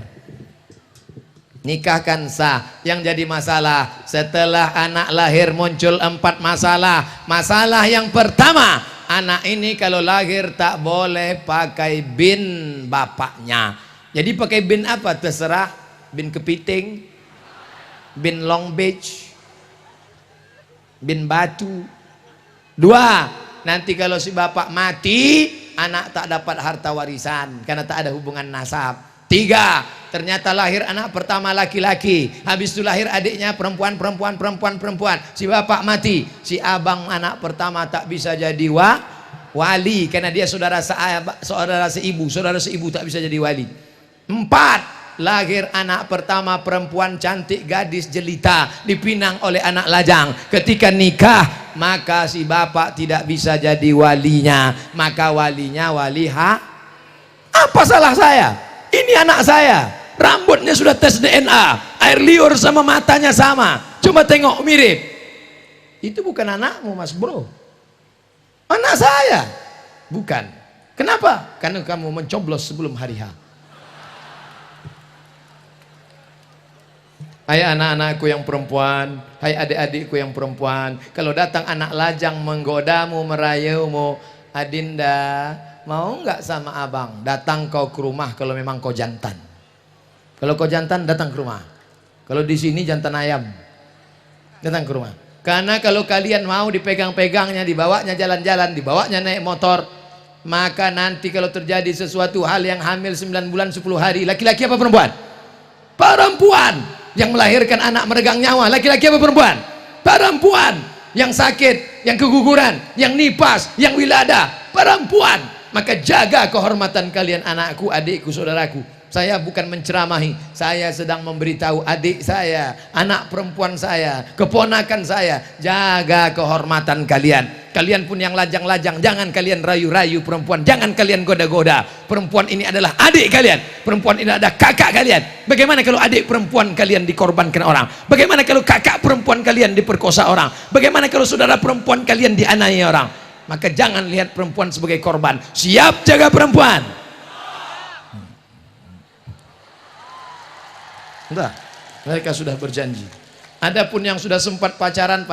Nikahkan sah. Yang jadi masalah, setelah anak lahir muncul 4 masalah. Masalah yang pertama, anak ini kalau lahir tak boleh pakai bin bapaknya. Jadi pakai bin apa? Terserah. Bin kepiting, bin Long Beach, bin batu. 2, nanti kalau si bapak mati, anak tak dapat harta warisan karena tak ada hubungan nasab. 3, ternyata lahir anak pertama laki-laki, habis itu lahir adiknya perempuan. Si bapak mati, si abang anak pertama tak bisa jadi wali karena dia saudara seibu tak bisa jadi wali. 4, lahir anak pertama perempuan cantik, gadis jelita, dipinang oleh anak lajang. Ketika nikah, maka si bapak tidak bisa jadi walinya, maka walinya wali apa salah saya? Ini anak saya, rambutnya sudah tes DNA, air liur sama matanya sama, coba tengok mirip. Itu bukan anakmu mas bro, anak saya. Bukan. Kenapa? Karena kamu mencoblos sebelum hari H. Hai anak-anakku yang perempuan, hai adik-adikku yang perempuan, kalau datang anak lajang menggodamu, merayumu, Adinda, mau nggak sama abang? Datang kau ke rumah kalau memang kau jantan. Kalau kau jantan, datang ke rumah. Kalau di sini jantan ayam, datang ke rumah. Karena kalau kalian mau dipegang-pegangnya, dibawanya jalan-jalan, dibawanya naik motor, maka nanti kalau terjadi sesuatu hal yang hamil 9 bulan 10 hari, laki-laki apa perempuan? Perempuan. Yang melahirkan anak meregang nyawa, laki-laki apa perempuan? Perempuan. Yang sakit, yang keguguran, yang nipas, yang wilada, perempuan. Maka jaga kehormatan kalian, anakku, adikku, saudaraku. Saya bukan menceramahi, saya sedang memberitahu adik saya, anak perempuan saya, keponakan saya, jaga kehormatan kalian. Kalian pun yang lajang-lajang, jangan kalian rayu-rayu perempuan, jangan kalian goda-goda. Perempuan ini adalah adik kalian, perempuan ini adalah kakak kalian. Bagaimana kalau adik perempuan kalian dikorbankan orang? Bagaimana kalau kakak perempuan kalian diperkosa orang? Bagaimana kalau saudara perempuan kalian dianiaya orang? Maka jangan lihat perempuan sebagai korban. Siap jaga perempuan. Entah, mereka sudah berjanji. Adapun yang sudah sempat pacaran,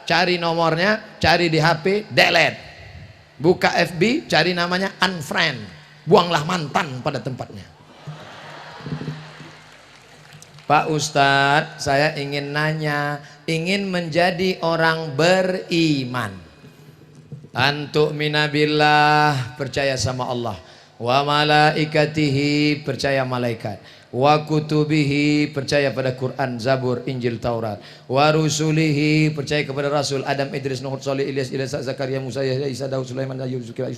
cari nomornya, cari di HP, delete. Buka FB, cari namanya, unfriend. Buanglah mantan pada tempatnya. Pak Ustadz, saya ingin nanya, ingin menjadi orang beriman. Antuk minabillah, percaya sama Allah. Wa malaikatihi, percaya malaikat. Wa kutubihi, percaya pada Quran, Zabur, Injil, Taurat. Wa rusulihi, percaya kepada Rasul Adam, Idris, Nuh, Salih, Ilyas, Zakaria, Musa, Yahya, Isa, Daud, Sulaiman, Ayub, Zulkifli.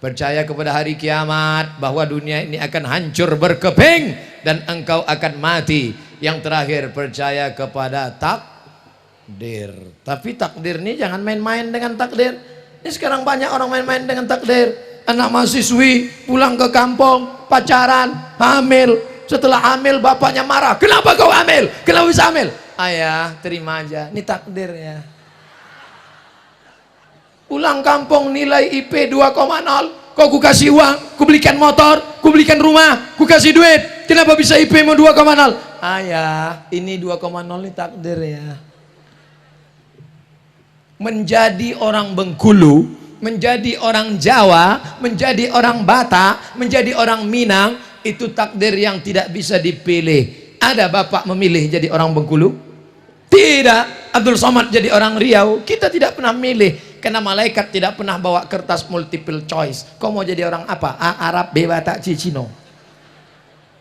Percaya kepada hari kiamat, bahwa dunia ini akan hancur berkeping dan engkau akan mati. Yang terakhir, percaya kepada takdir. Tapi takdir ini jangan main-main dengan takdir. Ini sekarang banyak orang main-main dengan takdir. Anak mahasiswi pulang ke kampung, pacaran, hamil. Setelah hamil bapaknya marah, kenapa kau hamil? Kenapa bisa hamil? Ayah, terima aja, ini takdirnya. Pulang kampung nilai IP 2,0. Kau ku kasih uang, ku belikan motor, ku belikan rumah, ku kasih duit. Kenapa bisa IP mu 2,0? Ayah, ini 2,0 ini takdirnya. Menjadi orang Bengkulu, menjadi orang Jawa, menjadi orang Batak, menjadi orang Minang, itu takdir yang tidak bisa dipilih. Ada bapak memilih jadi orang Bengkulu? Tidak. Abdul Somad jadi orang Riau? Kita tidak pernah milih, karena malaikat tidak pernah bawa kertas multiple choice. Kau mau jadi orang apa? A, Arab, B, Batak, C, Cino.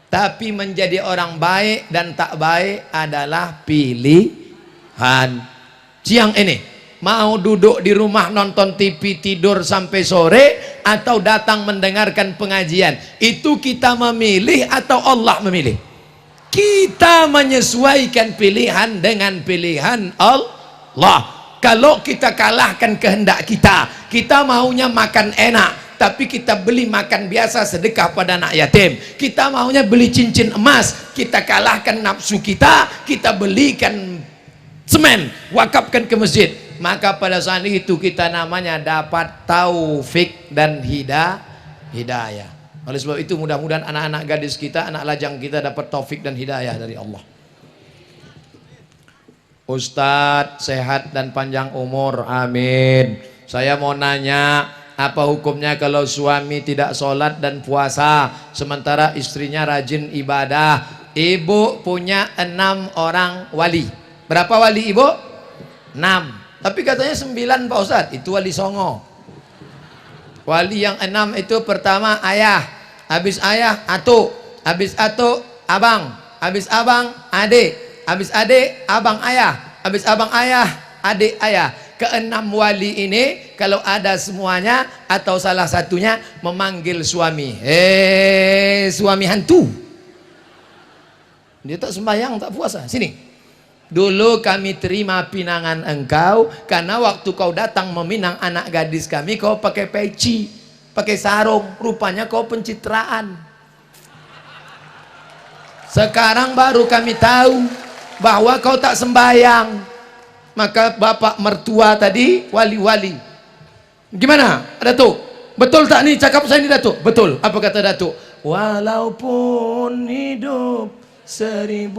Tapi menjadi orang baik dan tak baik adalah pilihan. Siang ini mau duduk di rumah nonton TV tidur sampai sore, atau datang mendengarkan pengajian, itu kita memilih atau Allah memilih? Kita menyesuaikan pilihan dengan pilihan Allah. Kalau kita kalahkan kehendak kita, kita maunya makan enak, tapi kita beli makan biasa sedekah pada anak yatim. Kita maunya beli cincin emas, kita kalahkan nafsu kita, kita belikan semen, wakafkan ke masjid. Maka pada saat itu kita namanya dapat taufik dan hidayah. Oleh sebab itu mudah-mudahan anak-anak gadis kita, anak lajang kita dapat taufik dan hidayah dari Allah. Ustadz sehat dan panjang umur, amin. Saya mau nanya, apa hukumnya kalau suami tidak sholat dan puasa sementara istrinya rajin ibadah? Ibu punya 6 orang wali. Berapa wali ibu? 6. Tapi katanya 9 Pak Ustadz. Itu wali songo. Wali yang 6 itu pertama ayah, habis ayah atuk, habis atuk abang, habis abang adik, habis adik abang ayah, habis abang ayah adik ayah. Keenam wali ini kalau ada semuanya atau salah satunya memanggil suami, suami hantu. Dia tak sembahyang, tak puasa. Sini, dulu kami terima pinangan engkau karena waktu kau datang meminang anak gadis kami, kau pakai peci, pakai sarung, rupanya kau pencitraan. Sekarang baru kami tahu bahwa kau tak sembahyang. Maka bapak mertua tadi wali-wali. Gimana Datuk? Betul tak nih cakap saya ini Datuk? Betul. Apa kata Datuk? Walaupun hidup 1000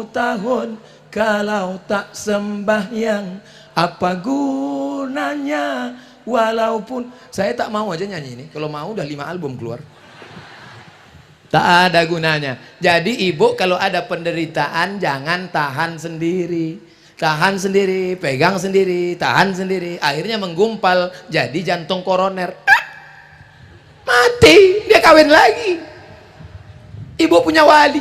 tahun, kalau tak sembahyang apa gunanya? Walaupun saya tak mau aja nyanyi ini. Kalau mau udah 5 album keluar. Tak ada gunanya. Jadi ibu kalau ada penderitaan jangan tahan sendiri. Tahan sendiri, pegang sendiri, tahan sendiri. Akhirnya menggumpal jadi jantung koroner. Mati, dia kawin lagi. Ibu punya wali.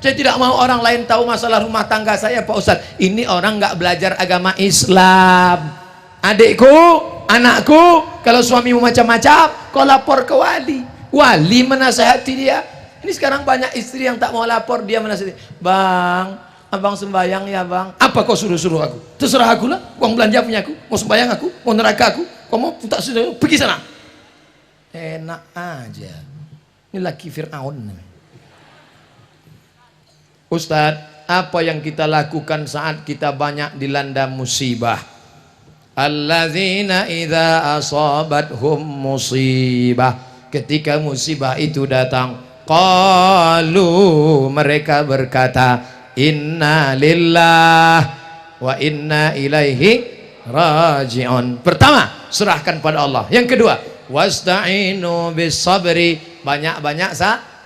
Saya tidak mau orang lain tahu masalah rumah tangga saya Pak Ustadz. Ini orang nggak belajar agama Islam. Adikku, anakku, kalau suamimu macam-macam, kau lapor ke wali. Wali menasehati dia. Ini sekarang banyak istri yang tak mau lapor, dia menasehati. Bang, abang sembahyang ya bang. Apa kau suruh-suruh aku? Terserah aku lah. Uang belanja punya aku. Mau sembahyang aku, mau neraka aku. Kau mau tak suruh, pergi sana. Enak aja. Ini laki Fir'aun. Ustadz, apa yang kita lakukan saat kita banyak dilanda musibah? Alladzina idza asabathum musibah. Ketika musibah itu datang, qalu, mereka berkata, inna lillah wa inna ilaihi raji'un. Pertama, serahkan pada Allah. Yang kedua, wasta'inu bis sabri, banyak-banyak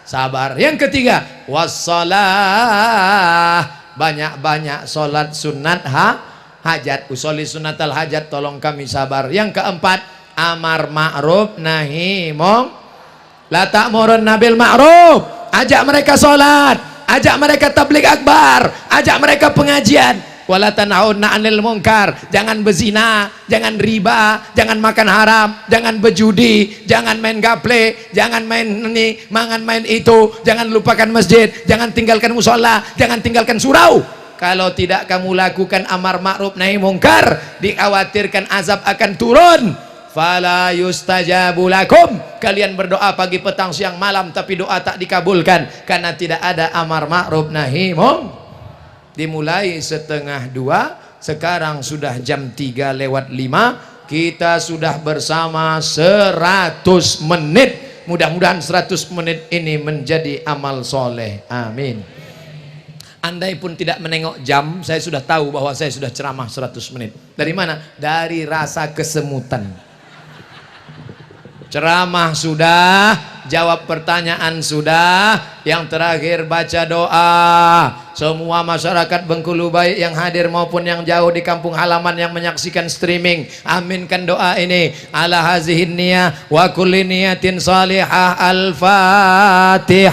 sabar. Yang ketiga, wassalah, banyak-banyak solat sunat hajat. Usolli sunatal hajat, tolong kami sabar. Yang keempat, amar ma'ruf nahi mungkar. La ta'murun nabil ma'ruf, ajak mereka solat, ajak mereka tabligh akbar, ajak mereka pengajian. Wala tanhauna 'anil munkar, jangan berzina, jangan riba, jangan makan haram, jangan berjudi, jangan main gaple, jangan main ini, jangan main itu, jangan lupakan masjid, jangan tinggalkan musola, jangan tinggalkan surau. Kalau tidak kamu lakukan amar ma'ruf nahi munkar, dikhawatirkan azab akan turun. Fala yustajabu lakum, kalian berdoa pagi petang siang malam tapi doa tak dikabulkan karena tidak ada amar ma'ruf nahi munkar. Dimulai 1:30, sekarang sudah jam 3:05, kita sudah bersama 100 menit. Mudah-mudahan 100 menit ini menjadi amal soleh, amin. Andai pun tidak menengok jam, saya sudah tahu bahwa saya sudah ceramah 100 menit. Dari mana? Dari rasa kesemutan. Ceramah sudah, jawab pertanyaan sudah, yang terakhir baca doa. Semua masyarakat Bengkulu baik yang hadir maupun yang jauh di kampung halaman yang menyaksikan streaming, aminkan doa ini. Ala hazihin niyah wa kulli niyatin salihah. Al-Fatihah.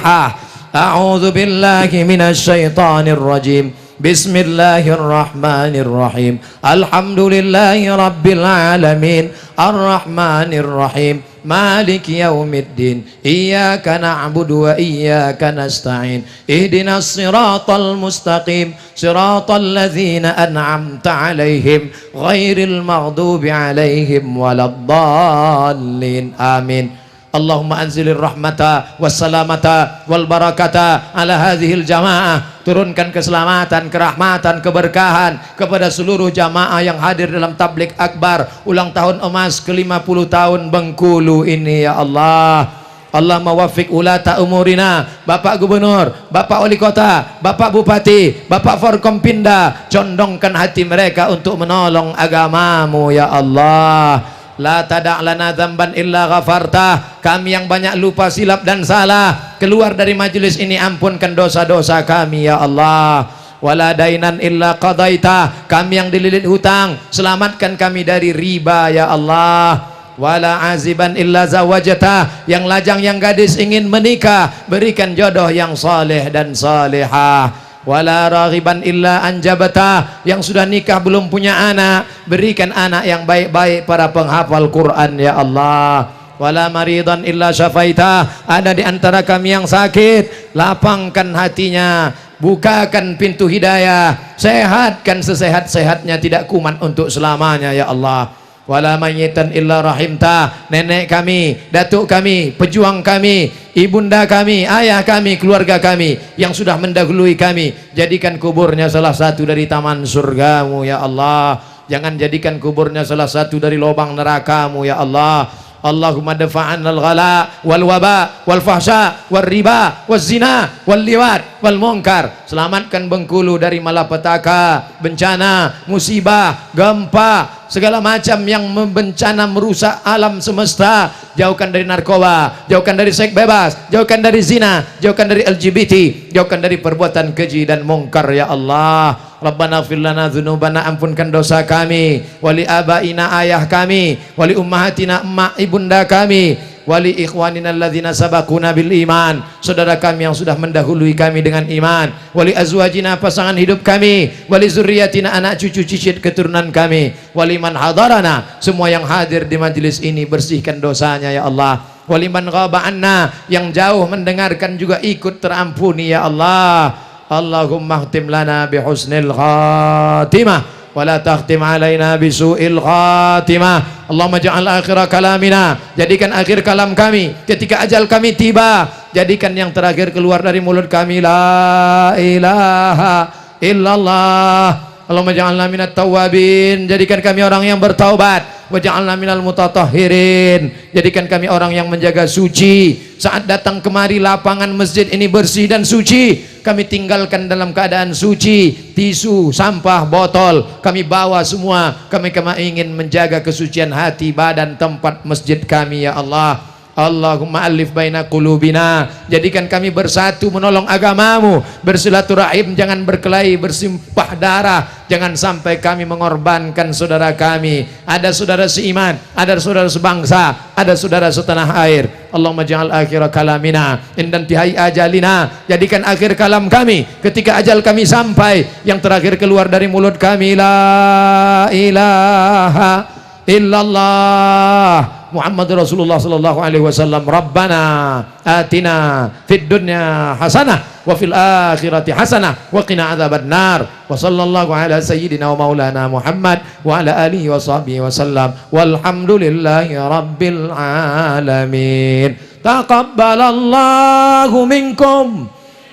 A'udzu billahi minasyaitonir rajim. Bismillahirrahmanirrahim. Alhamdulillahi rabbil alamin. Arrahmanir rahim. Maliki yaumiddin. Iyyaka na'budu wa iyyaka nasta'in. Ihdinas siratal mustaqim. Siratal ladzina an'amta 'alaihim ghairil maghdubi 'alaihim waladdallin. Amin. Allahumma anzilir rahmata wassalamata wal barakata ala hadhil jamaah. Turunkan keselamatan, kerahmatan, keberkahan kepada seluruh jamaah yang hadir dalam tablik akbar ulang tahun emas ke-50 tahun Bengkulu ini ya Allah. Allah mawaffiq ulata umurina, Bapak Gubernur, Bapak Wali Kota, Bapak Bupati, Bapak Forkompinda, condongkan hati mereka untuk menolong agamamu ya Allah. La tada' lana dzamban illa ghafartah. Kami yang banyak lupa, silap dan salah keluar dari majelis ini, ampunkan dosa-dosa kami ya Allah. Wala dainan illa qadaita. Kami yang dililit hutang, selamatkan kami dari riba ya Allah. Wala aziban illa zawajata. Yang lajang, yang gadis ingin menikah, berikan jodoh yang saleh dan salihah. Wala raghiban illa anjabata. Yang sudah nikah belum punya anak, berikan anak yang baik-baik para penghafal Quran ya Allah. Wala maridan illa syafaita. Ada di antara kami yang sakit, lapangkan hatinya, bukakan pintu hidayah, sehatkan sesehat-sehatnya, tidak kumat untuk selamanya ya Allah. Wala mayyitan illa rahimta. Nenek kami, datuk kami, pejuang kami, ibunda kami, ayah kami, keluarga kami yang sudah mendahului kami, jadikan kuburnya salah satu dari taman surgamu ya Allah. Jangan jadikan kuburnya salah satu dari lubang nerakamu ya Allah. Allahumma dafa'anna al-ghala wal waba wal fahsya wal riba wal zina wal liwat wal munkar. Selamatkan Bengkulu dari malapetaka, bencana, musibah, gempa, segala macam yang bencana merusak alam semesta. Jauhkan dari narkoba, jauhkan dari seks bebas, jauhkan dari zina, jauhkan dari LGBT, jauhkan dari perbuatan keji dan mungkar ya Allah. Rabbana ighfir lana dzunubana, ampunkan dosa kami, wali abaina, ayah kami, wali ummahatina, emak ibunda kami, wali ikhwanina alladzina sabaquna bil iman, saudara kami yang sudah mendahului kami dengan iman, wali azwajina, pasangan hidup kami, wali zurriyatina, anak cucu cicit keturunan kami, wali man hadarana, semua yang hadir di majelis ini, bersihkan dosanya ya Allah. Wali man ghaba anna, yang jauh mendengarkan juga ikut terampuni ya Allah. Allahumma khtim lana bihusnil khatimah wa la takhtim alaina bisu'il khatimah. Allahumma ja'al akhir kalamina, jadikan akhir kalam kami ketika ajal kami tiba, jadikan yang terakhir keluar dari mulut kami la ilaha illallah. Allahumma ja'alna minat tawabin, jadikan kami orang yang bertaubat. Wa ja'alna minal mutatahhirin, jadikan kami orang yang menjaga suci. Saat datang kemari lapangan masjid ini bersih dan suci, kami tinggalkan dalam keadaan suci. Tisu, sampah, botol kami bawa semua. Kami ingin menjaga kesucian hati, badan, tempat masjid kami ya Allah. Allahumma alif baina qulubina, jadikan kami bersatu menolong agamamu, bersilaturahim, jangan berkelahi, bersimpah darah, jangan sampai kami mengorbankan saudara kami. Ada saudara seiman, ada saudara sebangsa, ada saudara setanah air. Allahumma ja'al akhir kalamina indan tihai ajalina, jadikan akhir kalam kami ketika ajal kami sampai, yang terakhir keluar dari mulut kami la ilaha illallah Muhammad Rasulullah sallallahu alaihi wasallam. Rabbana atina fid dunya hasanah wa fil akhirati hasanah wa qina adzabannar. Wa sallallahu ala sayyidina wa maulana Muhammad wa ala alihi wa sahbihi wasallam. Walhamdulillahi rabbil alamin. Taqabbalallahu minkum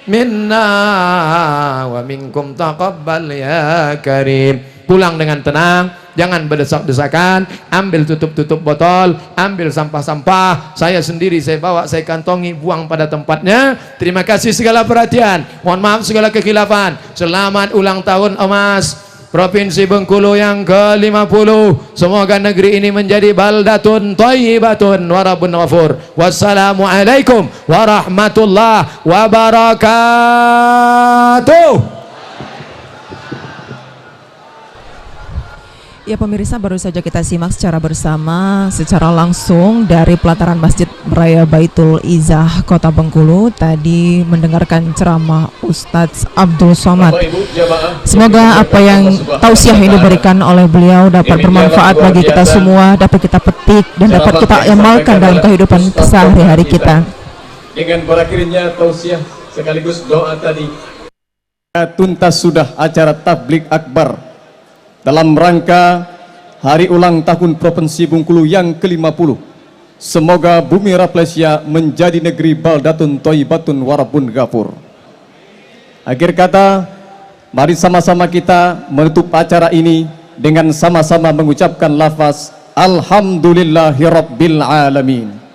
minna wa minkum taqabbal ya karim. Pulang dengan tenang, jangan berdesak-desakan. Ambil tutup-tutup botol, ambil sampah-sampah, saya sendiri saya bawa, saya kantongi, buang pada tempatnya. Terima kasih segala perhatian, mohon maaf segala kekhilafan. Selamat ulang tahun emas Provinsi Bengkulu yang ke-50. Semoga negeri ini menjadi baldatun thayyibatun wa rabbun ghafur. Wassalamualaikum warahmatullahi wabarakatuh. Ya pemirsa, baru saja kita simak secara bersama, secara langsung dari pelataran Masjid Raya Baitul Izzah Kota Bengkulu tadi mendengarkan ceramah Ustadz Abdul Somad. Semoga apa yang tausiah yang diberikan oleh beliau dapat bermanfaat bagi kita semua, dapat kita petik dan dapat kita amalkan dalam kehidupan sehari-hari kita. Dengan berakhirnya tausiah sekaligus doa tadi, tuntas sudah acara tablik akbar dalam rangka hari ulang tahun Provinsi Bengkulu yang ke-50. Semoga bumi Rafflesia menjadi negeri baldatun thayyibatun warabun ghafur. Akhir kata, mari sama-sama kita menutup acara ini dengan sama-sama mengucapkan lafaz Alhamdulillahirabbil alamin.